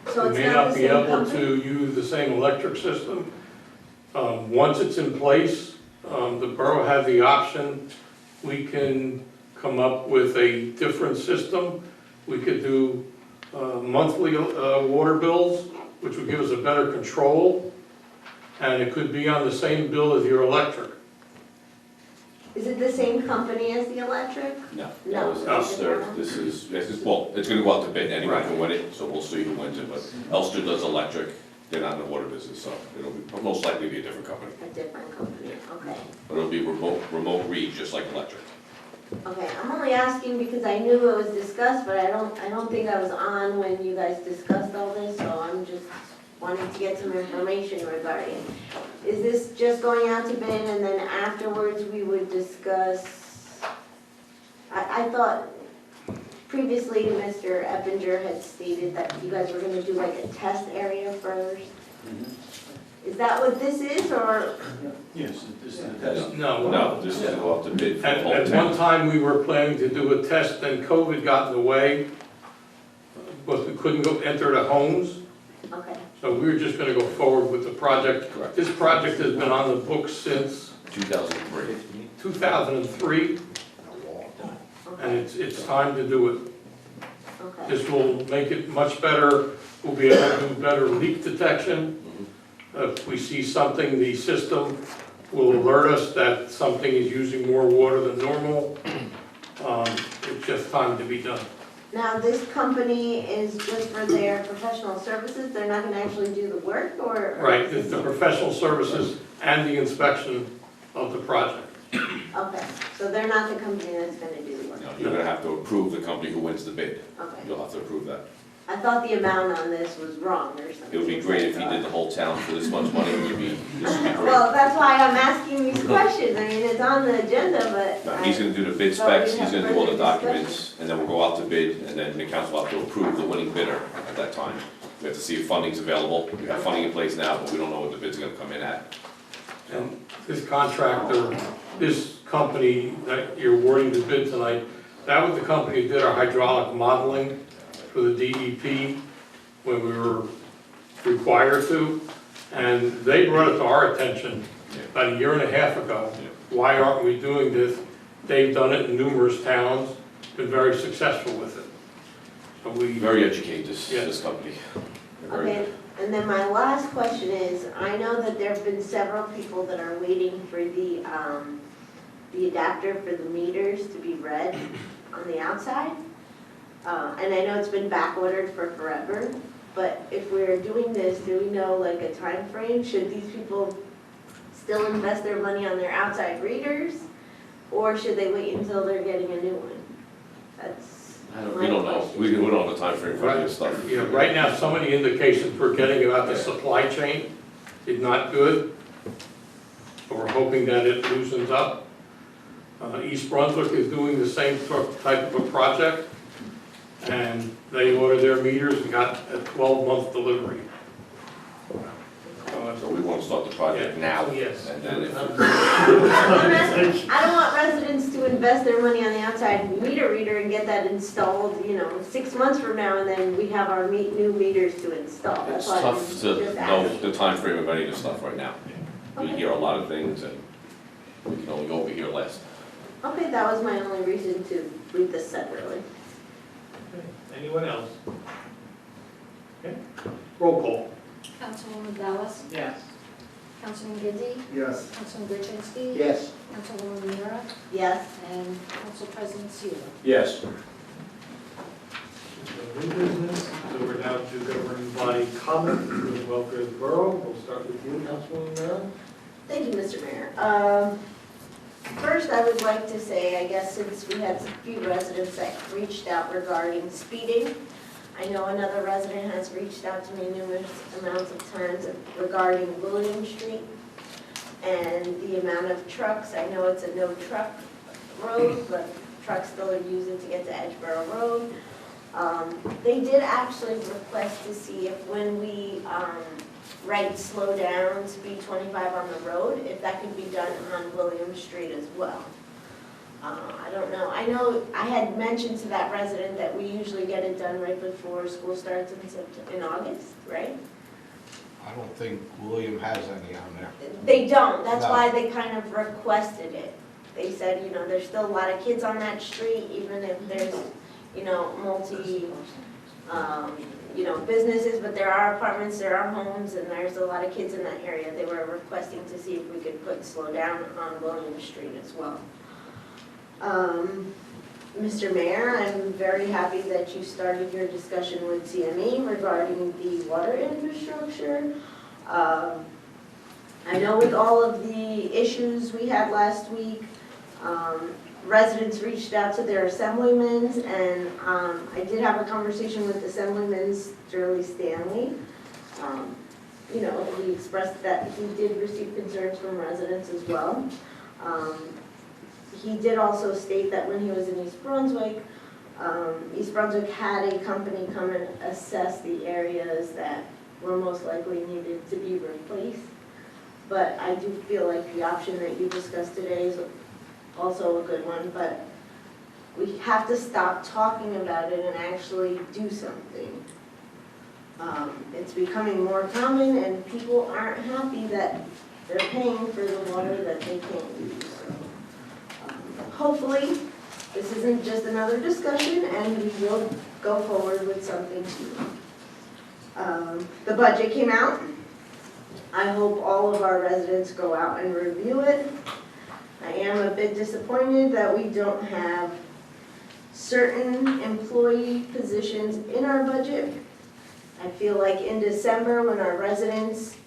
Speaker 5: So
Speaker 4: We
Speaker 5: it's
Speaker 4: may
Speaker 5: not
Speaker 4: not
Speaker 5: the
Speaker 4: be
Speaker 5: same
Speaker 4: able
Speaker 5: company?
Speaker 4: to use the same electric system. Once it's in place, the borough has the option, we can come up with a different system. We could do monthly water bills, which would give us a better control, and it could be on the same bill as your electric.
Speaker 5: Is it the same company as the electric?
Speaker 8: No.
Speaker 5: No.
Speaker 8: Elster, this is, well, it's gonna go out to bid, anyone can win it, so we'll see who wins it, but Elster does electric, they're not in the water business, so it'll most likely be a different company.
Speaker 5: A different company, okay.
Speaker 8: But it'll be remote read, just like electric.
Speaker 5: Okay, I'm only asking because I knew it was discussed, but I don't think I was on when you guys discussed all this, so I'm just wanting to get some information regarding it. Is this just going out to bid and then afterwards we would discuss? I thought previously Mr. Eppinger had stated that you guys were gonna do like a test area first. Is that what this is, or?
Speaker 6: Yes, this is the test.
Speaker 4: No.
Speaker 8: This is to go out to bid for the
Speaker 4: At
Speaker 8: whole
Speaker 4: one
Speaker 8: town.
Speaker 4: time, we were planning to do a test, then COVID got in the way, but we couldn't go enter the homes,
Speaker 5: Okay,
Speaker 4: so we were just gonna go forward with the project.
Speaker 8: Correct.
Speaker 4: This project has been on the books since
Speaker 8: 2003.
Speaker 4: 2003, and it's time to do it.
Speaker 5: Okay.
Speaker 4: This will make it much better. We'll be able to do better leak detection. If we see something, the system will alert us that something is using more water than normal. It's just time to be done.
Speaker 5: Now, this company is just for their professional services, they're not gonna actually do the work, or?
Speaker 4: Right, it's the professional services and the inspection of the project.
Speaker 5: Okay, so they're not the company that's gonna do the work?
Speaker 8: No, you're gonna have to approve the company who wins the bid.
Speaker 5: Okay.
Speaker 8: You'll have to approve that.
Speaker 5: I thought the amount on this was wrong or something.
Speaker 8: It would be great if you did the whole town for this much money, this would be great.
Speaker 5: Well, that's why I'm asking these questions, I mean, it's on the agenda, but.
Speaker 8: No, he's gonna do the bid specs, he's gonna do all the documents, and then we'll go out to bid, and then the council will have to approve the winning bidder at that time. We have to see if funding's available. We have funding in place now, but we don't know what the bid's gonna come in at.
Speaker 4: And this contractor, this company that you're awarding the bid tonight, that was the company that did our hydraulic modeling for the DEP when we were required to. And they brought it to our attention about a year and a half ago. Why aren't we doing this? They've done it in numerous towns, been very successful with it. So we.
Speaker 8: Very educated,
Speaker 4: Yeah.
Speaker 8: this company. They're very
Speaker 5: Okay,
Speaker 8: good.
Speaker 5: and then my last question is, I know that there have been several people that are waiting for the adapter for the meters to be read on the outside. And I know it's been back ordered for forever, but if we're doing this, do we know like a time frame? Should these people still invest their money on their outside readers? Or should they wait until they're getting a new one? That's
Speaker 8: We don't know, we don't have the time frame for any of this stuff.
Speaker 4: Yeah, right now, some of the indications we're getting about the supply chain is not good. So we're hoping that it loosens up. East Brunswick is doing the same type of a project, and they ordered their meters and got a 12-month delivery.
Speaker 8: So we want to start the project now.
Speaker 4: Yes.
Speaker 8: And then if,
Speaker 5: I don't want residents to invest their money on the outside meter reader and get that installed, 6 months from now, and then we have our new meters to install.
Speaker 8: it's
Speaker 5: That's why I'm
Speaker 8: tough
Speaker 5: just
Speaker 8: to know
Speaker 5: asking.
Speaker 8: the time frame of any of this stuff right now. We
Speaker 5: Okay.
Speaker 8: hear a lot of things, and we can only go over here last.
Speaker 5: Okay, that was my only reason to read this separately.
Speaker 1: Anyone else? Okay, roll call.
Speaker 2: Councilwoman Ballas?
Speaker 7: Yes.
Speaker 2: Councilman Giddy?
Speaker 11: Yes.
Speaker 2: Councilman Gertenski?
Speaker 3: Yes.
Speaker 2: Councilwoman Mira?
Speaker 5: Yes.
Speaker 2: And Council President Seula?
Speaker 6: Yes.
Speaker 1: New business, so we're now to governing body comment for the welfare of the borough. We'll start with you, Councilwoman Mara.
Speaker 5: Thank you, Mr. Mayor. First, I would like to say, I guess since we had a few residents that reached out regarding speeding, I know another resident has reached out to me numerous amounts of times regarding William Street and the amount of trucks. I know it's a no truck road, but trucks still are using to get to Edgeboro Road. They did actually request to see if when we write slow down, speed 25 on the road, if that could be done on William Street as well. I don't know. I know I had mentioned to that resident that we usually get it done right before school starts in August, right?
Speaker 10: I don't think William has any on there.
Speaker 5: They don't. That's
Speaker 10: No.
Speaker 5: why they kind of requested it. They said, there's still a lot of kids on that street, even if there's, businesses, but there are apartments, there are homes, and there's a lot of kids in that area. They were requesting to see if we could put slow down on William Street as well. Mr. Mayor, I'm very happy that you started your discussion with CME regarding the water infrastructure. I know with all of the issues we had last week, residents reached out to their assemblymen, and I did have a conversation with Assemblyman Sterling Stanley. He expressed that he did receive concerns from residents as well. He did also state that when he was in East Brunswick had a company come and assess the areas that were most likely needed to be replaced. But I do feel like the option that you discussed today is also a good one, but we have to stop talking about it and actually do something. It's becoming more common, and people aren't happy that they're paying for the water that they can't use. hopefully, this isn't just another discussion, and we will go forward with something soon. The budget came out. I hope all of our residents go out and review it. I am a bit disappointed that we don't have certain employee positions in our budget. I feel like in December, when our residents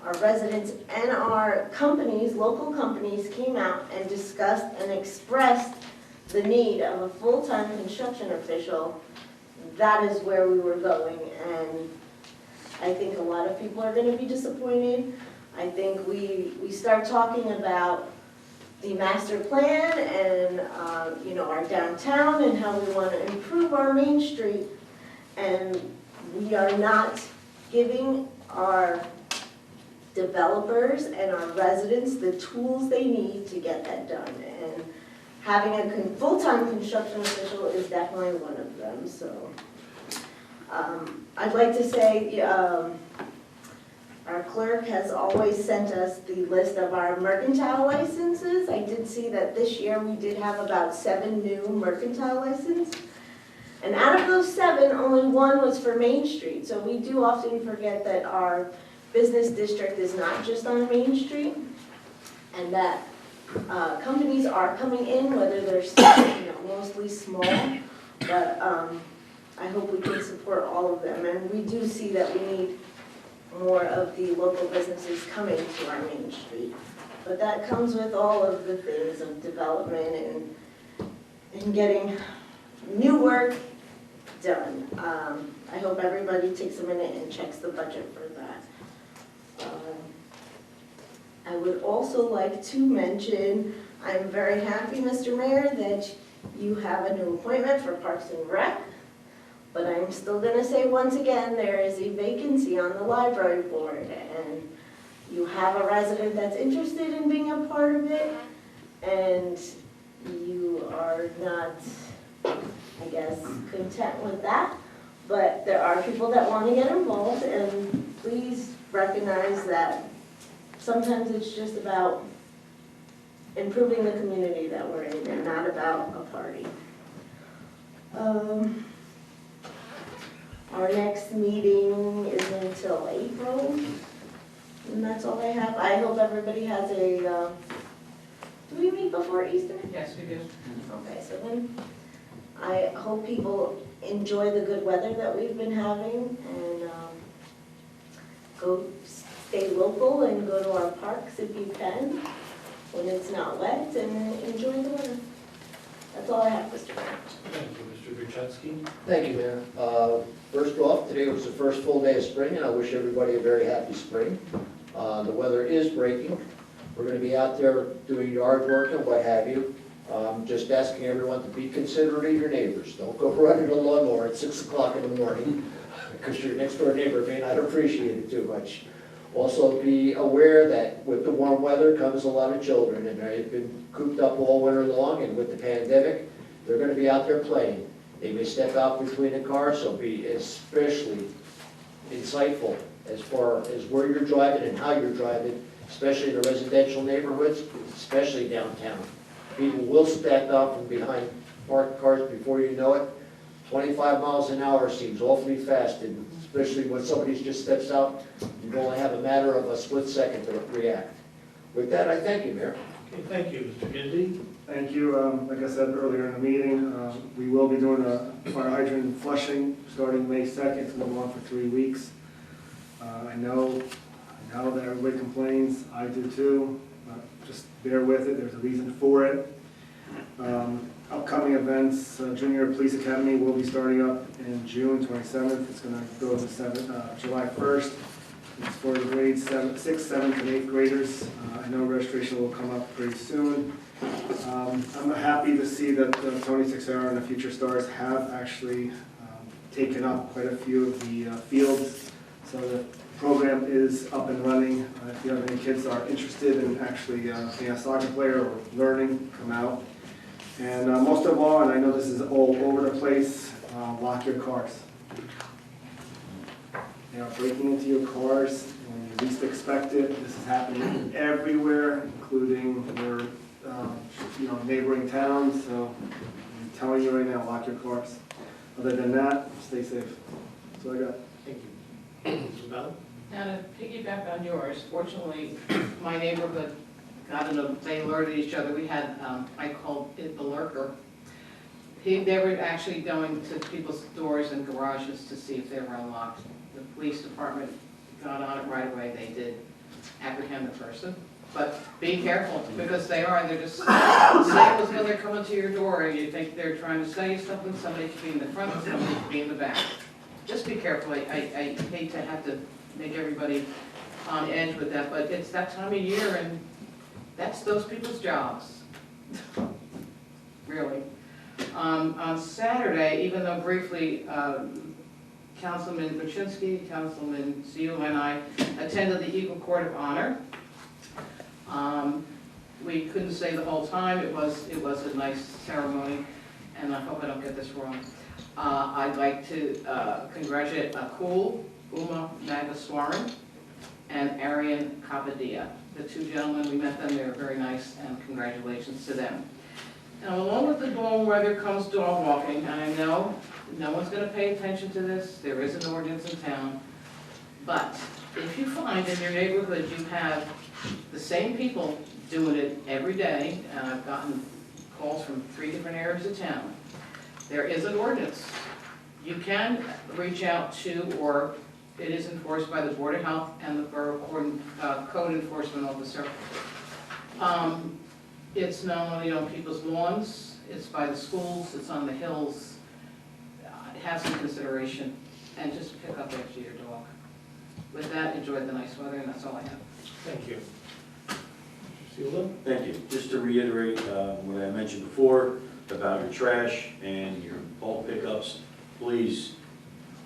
Speaker 5: and our companies, local companies, came out and discussed and expressed the need of a full-time construction official, that is where we were going. And I think a lot of people are going to be disappointed. I think we start talking about the master plan and our downtown and how we want to improve our Main Street, and we are not giving our developers and our residents the tools they need to get that done. And having a full-time construction official is definitely one of them. So I'd like to say our clerk has always sent us the list of our mercantile licenses. I did see that this year we did have about 7 new mercantile licenses. And out of those 7, only 1 was for Main Street. So we do often forget that our business district is not just on Main Street, and that companies are coming in, whether they're mostly small, but I hope we can support all of them. And we do see that we need more of the local businesses coming to our Main Street. But that comes with all of the things of development and getting new work done. I hope everybody takes a minute and checks the budget for that. I would also like to mention, I'm very happy, Mr. Mayor, that you have a new appointment for Parks and Rec. But I'm still going to say once again, there is a vacancy on the library board, and you have a resident that's interested in being a part of it, and you are not, I guess, content with that. But there are people that want to get involved, and please recognize that sometimes it's just about improving the community that we're in and not about a party. Our next meeting is until April, and that's all I have. I hope everybody has do we meet before Easter?
Speaker 7: Yes, we do.
Speaker 5: Okay, so then I hope people enjoy the good weather that we've been having, and go stay local and go to our parks if you can when it's not wet, and enjoy the weather. That's all I have, Mr. Mayor.
Speaker 4: Thank you, Mr. Buczynski.
Speaker 3: Thank you, Mayor. First off, today was the first full day of spring, and I wish everybody a very happy spring. The weather is breaking. We're going to be out there doing yard work and what have you. Just asking everyone to be considerate of your neighbors. Don't go running a lawnmower at 6 o'clock in the morning, because your next door neighbor may not appreciate it too much. Also be aware that with the warm weather comes a lot of children, and they've been cooped up all winter long, and with the pandemic, they're going to be out there playing. They may step out between the cars, so be especially insightful as far as where you're driving and how you're driving, especially in the residential neighborhoods, especially downtown. People will stack up from behind parked cars before you know it. 25 miles an hour seems awfully fast, and especially when somebody just steps out, you only have a matter of a split second to react. With that, I thank you, Mayor.
Speaker 4: Okay, thank you, Mr. Gindi.
Speaker 11: Thank you. Like I said earlier in the meeting, we will be doing a fire hydrant flushing starting May 2nd. It's going to go on for 3 weeks. I know that everybody complains. I do too. Just bear with it. There's a reason for it. Upcoming events, Junior Police Academy will be starting up in June 27th. It's going to go to July 1st. It's for the grades 6th, 7th, and 8th graders. I know registration will come up pretty soon. I'm happy to see that Tony Sixera and the Future Stars have actually taken up quite a few of the fields. So the program is up and running. If you have any kids that are interested in actually being a soccer player or learning, come out. And most of all, and I know this is all over the place, lock your cars. They are breaking into your cars when you least expect it. This is happening everywhere, including where neighboring towns, so I'm telling you right now, lock your cars. Other than that, stay safe. That's all I got.
Speaker 1: Thank you. Mrs. Bell?
Speaker 7: Now to piggyback on yours, fortunately, my neighborhood they alerted each other. We had, I called it the lurker. They were actually going to people's doors and garages to see if they were unlocked. The police department got on it right away. They did apprehend the person. But be careful, because they're just, same as when they're coming to your door and you think they're trying to sell you something, somebody could be in the front, somebody could be in the back. Just be careful. I hate to have to make everybody on edge with that, but it's that time of year and that's those people's jobs. Really. On Saturday, even though briefly, Councilman Buczynski, Councilman Seal, and I attended the Eagle Court of Honor. We couldn't stay the whole time. It was a nice ceremony, and I hope I don't get this wrong. I'd like to congratulate Akul Uma Nagaswaran and Arian Kapadia. The two gentlemen, we met them, they were very nice, and congratulations to them. Now, along with the warm weather comes dog walking, and I know no one's going to pay attention to this. There is an ordinance in town. But if you find in your neighborhood you have the same people doing it every day, and I've gotten calls from 3 different areas of town, there is an ordinance. You can reach out to, or it is enforced by the Board of Health and the Borough Code Enforcement Officer. It's not only on people's lawns, it's by the schools, it's on the hills. Have some consideration, and just pick up after your dog. With that, enjoy the nice weather, and that's all I have.
Speaker 1: Thank you. Mr. Seelman?
Speaker 6: Thank you. Just to reiterate what I mentioned before about your trash and your bulk pickups, please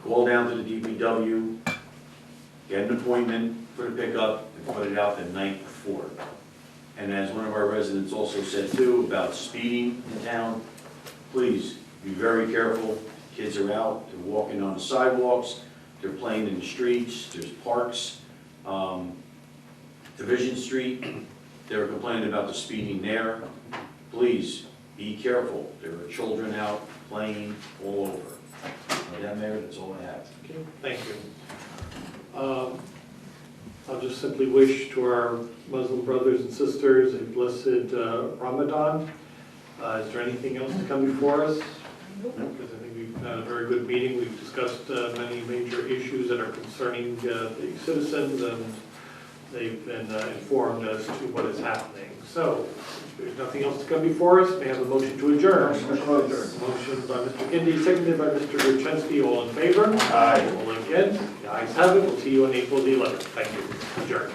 Speaker 6: call down to the DPW, get an appointment for the pickup, and put it out the night before. And as one of our residents also said too, about speeding in town, please be very careful. Kids are out, they're walking on the sidewalks, they're playing in the streets, there's parks. Division Street, they were complaining about the speeding there. Please, be careful. There are children out playing all over. Down there, that's all I have.
Speaker 1: Okay, thank you. I'll just simply wish to our Muslim brothers and sisters a blessed Ramadan. Is there anything else to come before us? Because I think we've had a very good meeting. We've discussed many major issues that are concerning the citizens, and they've been informed as to what is happening. So, if there's nothing else to come before us, may I have a motion to adjourn? Motion by Mr. Kindi, seconded by Mr. Buczynski. All in favor? Aye. All against? The ayes have it. We'll see you on April the 11th. Thank you. Adjourned.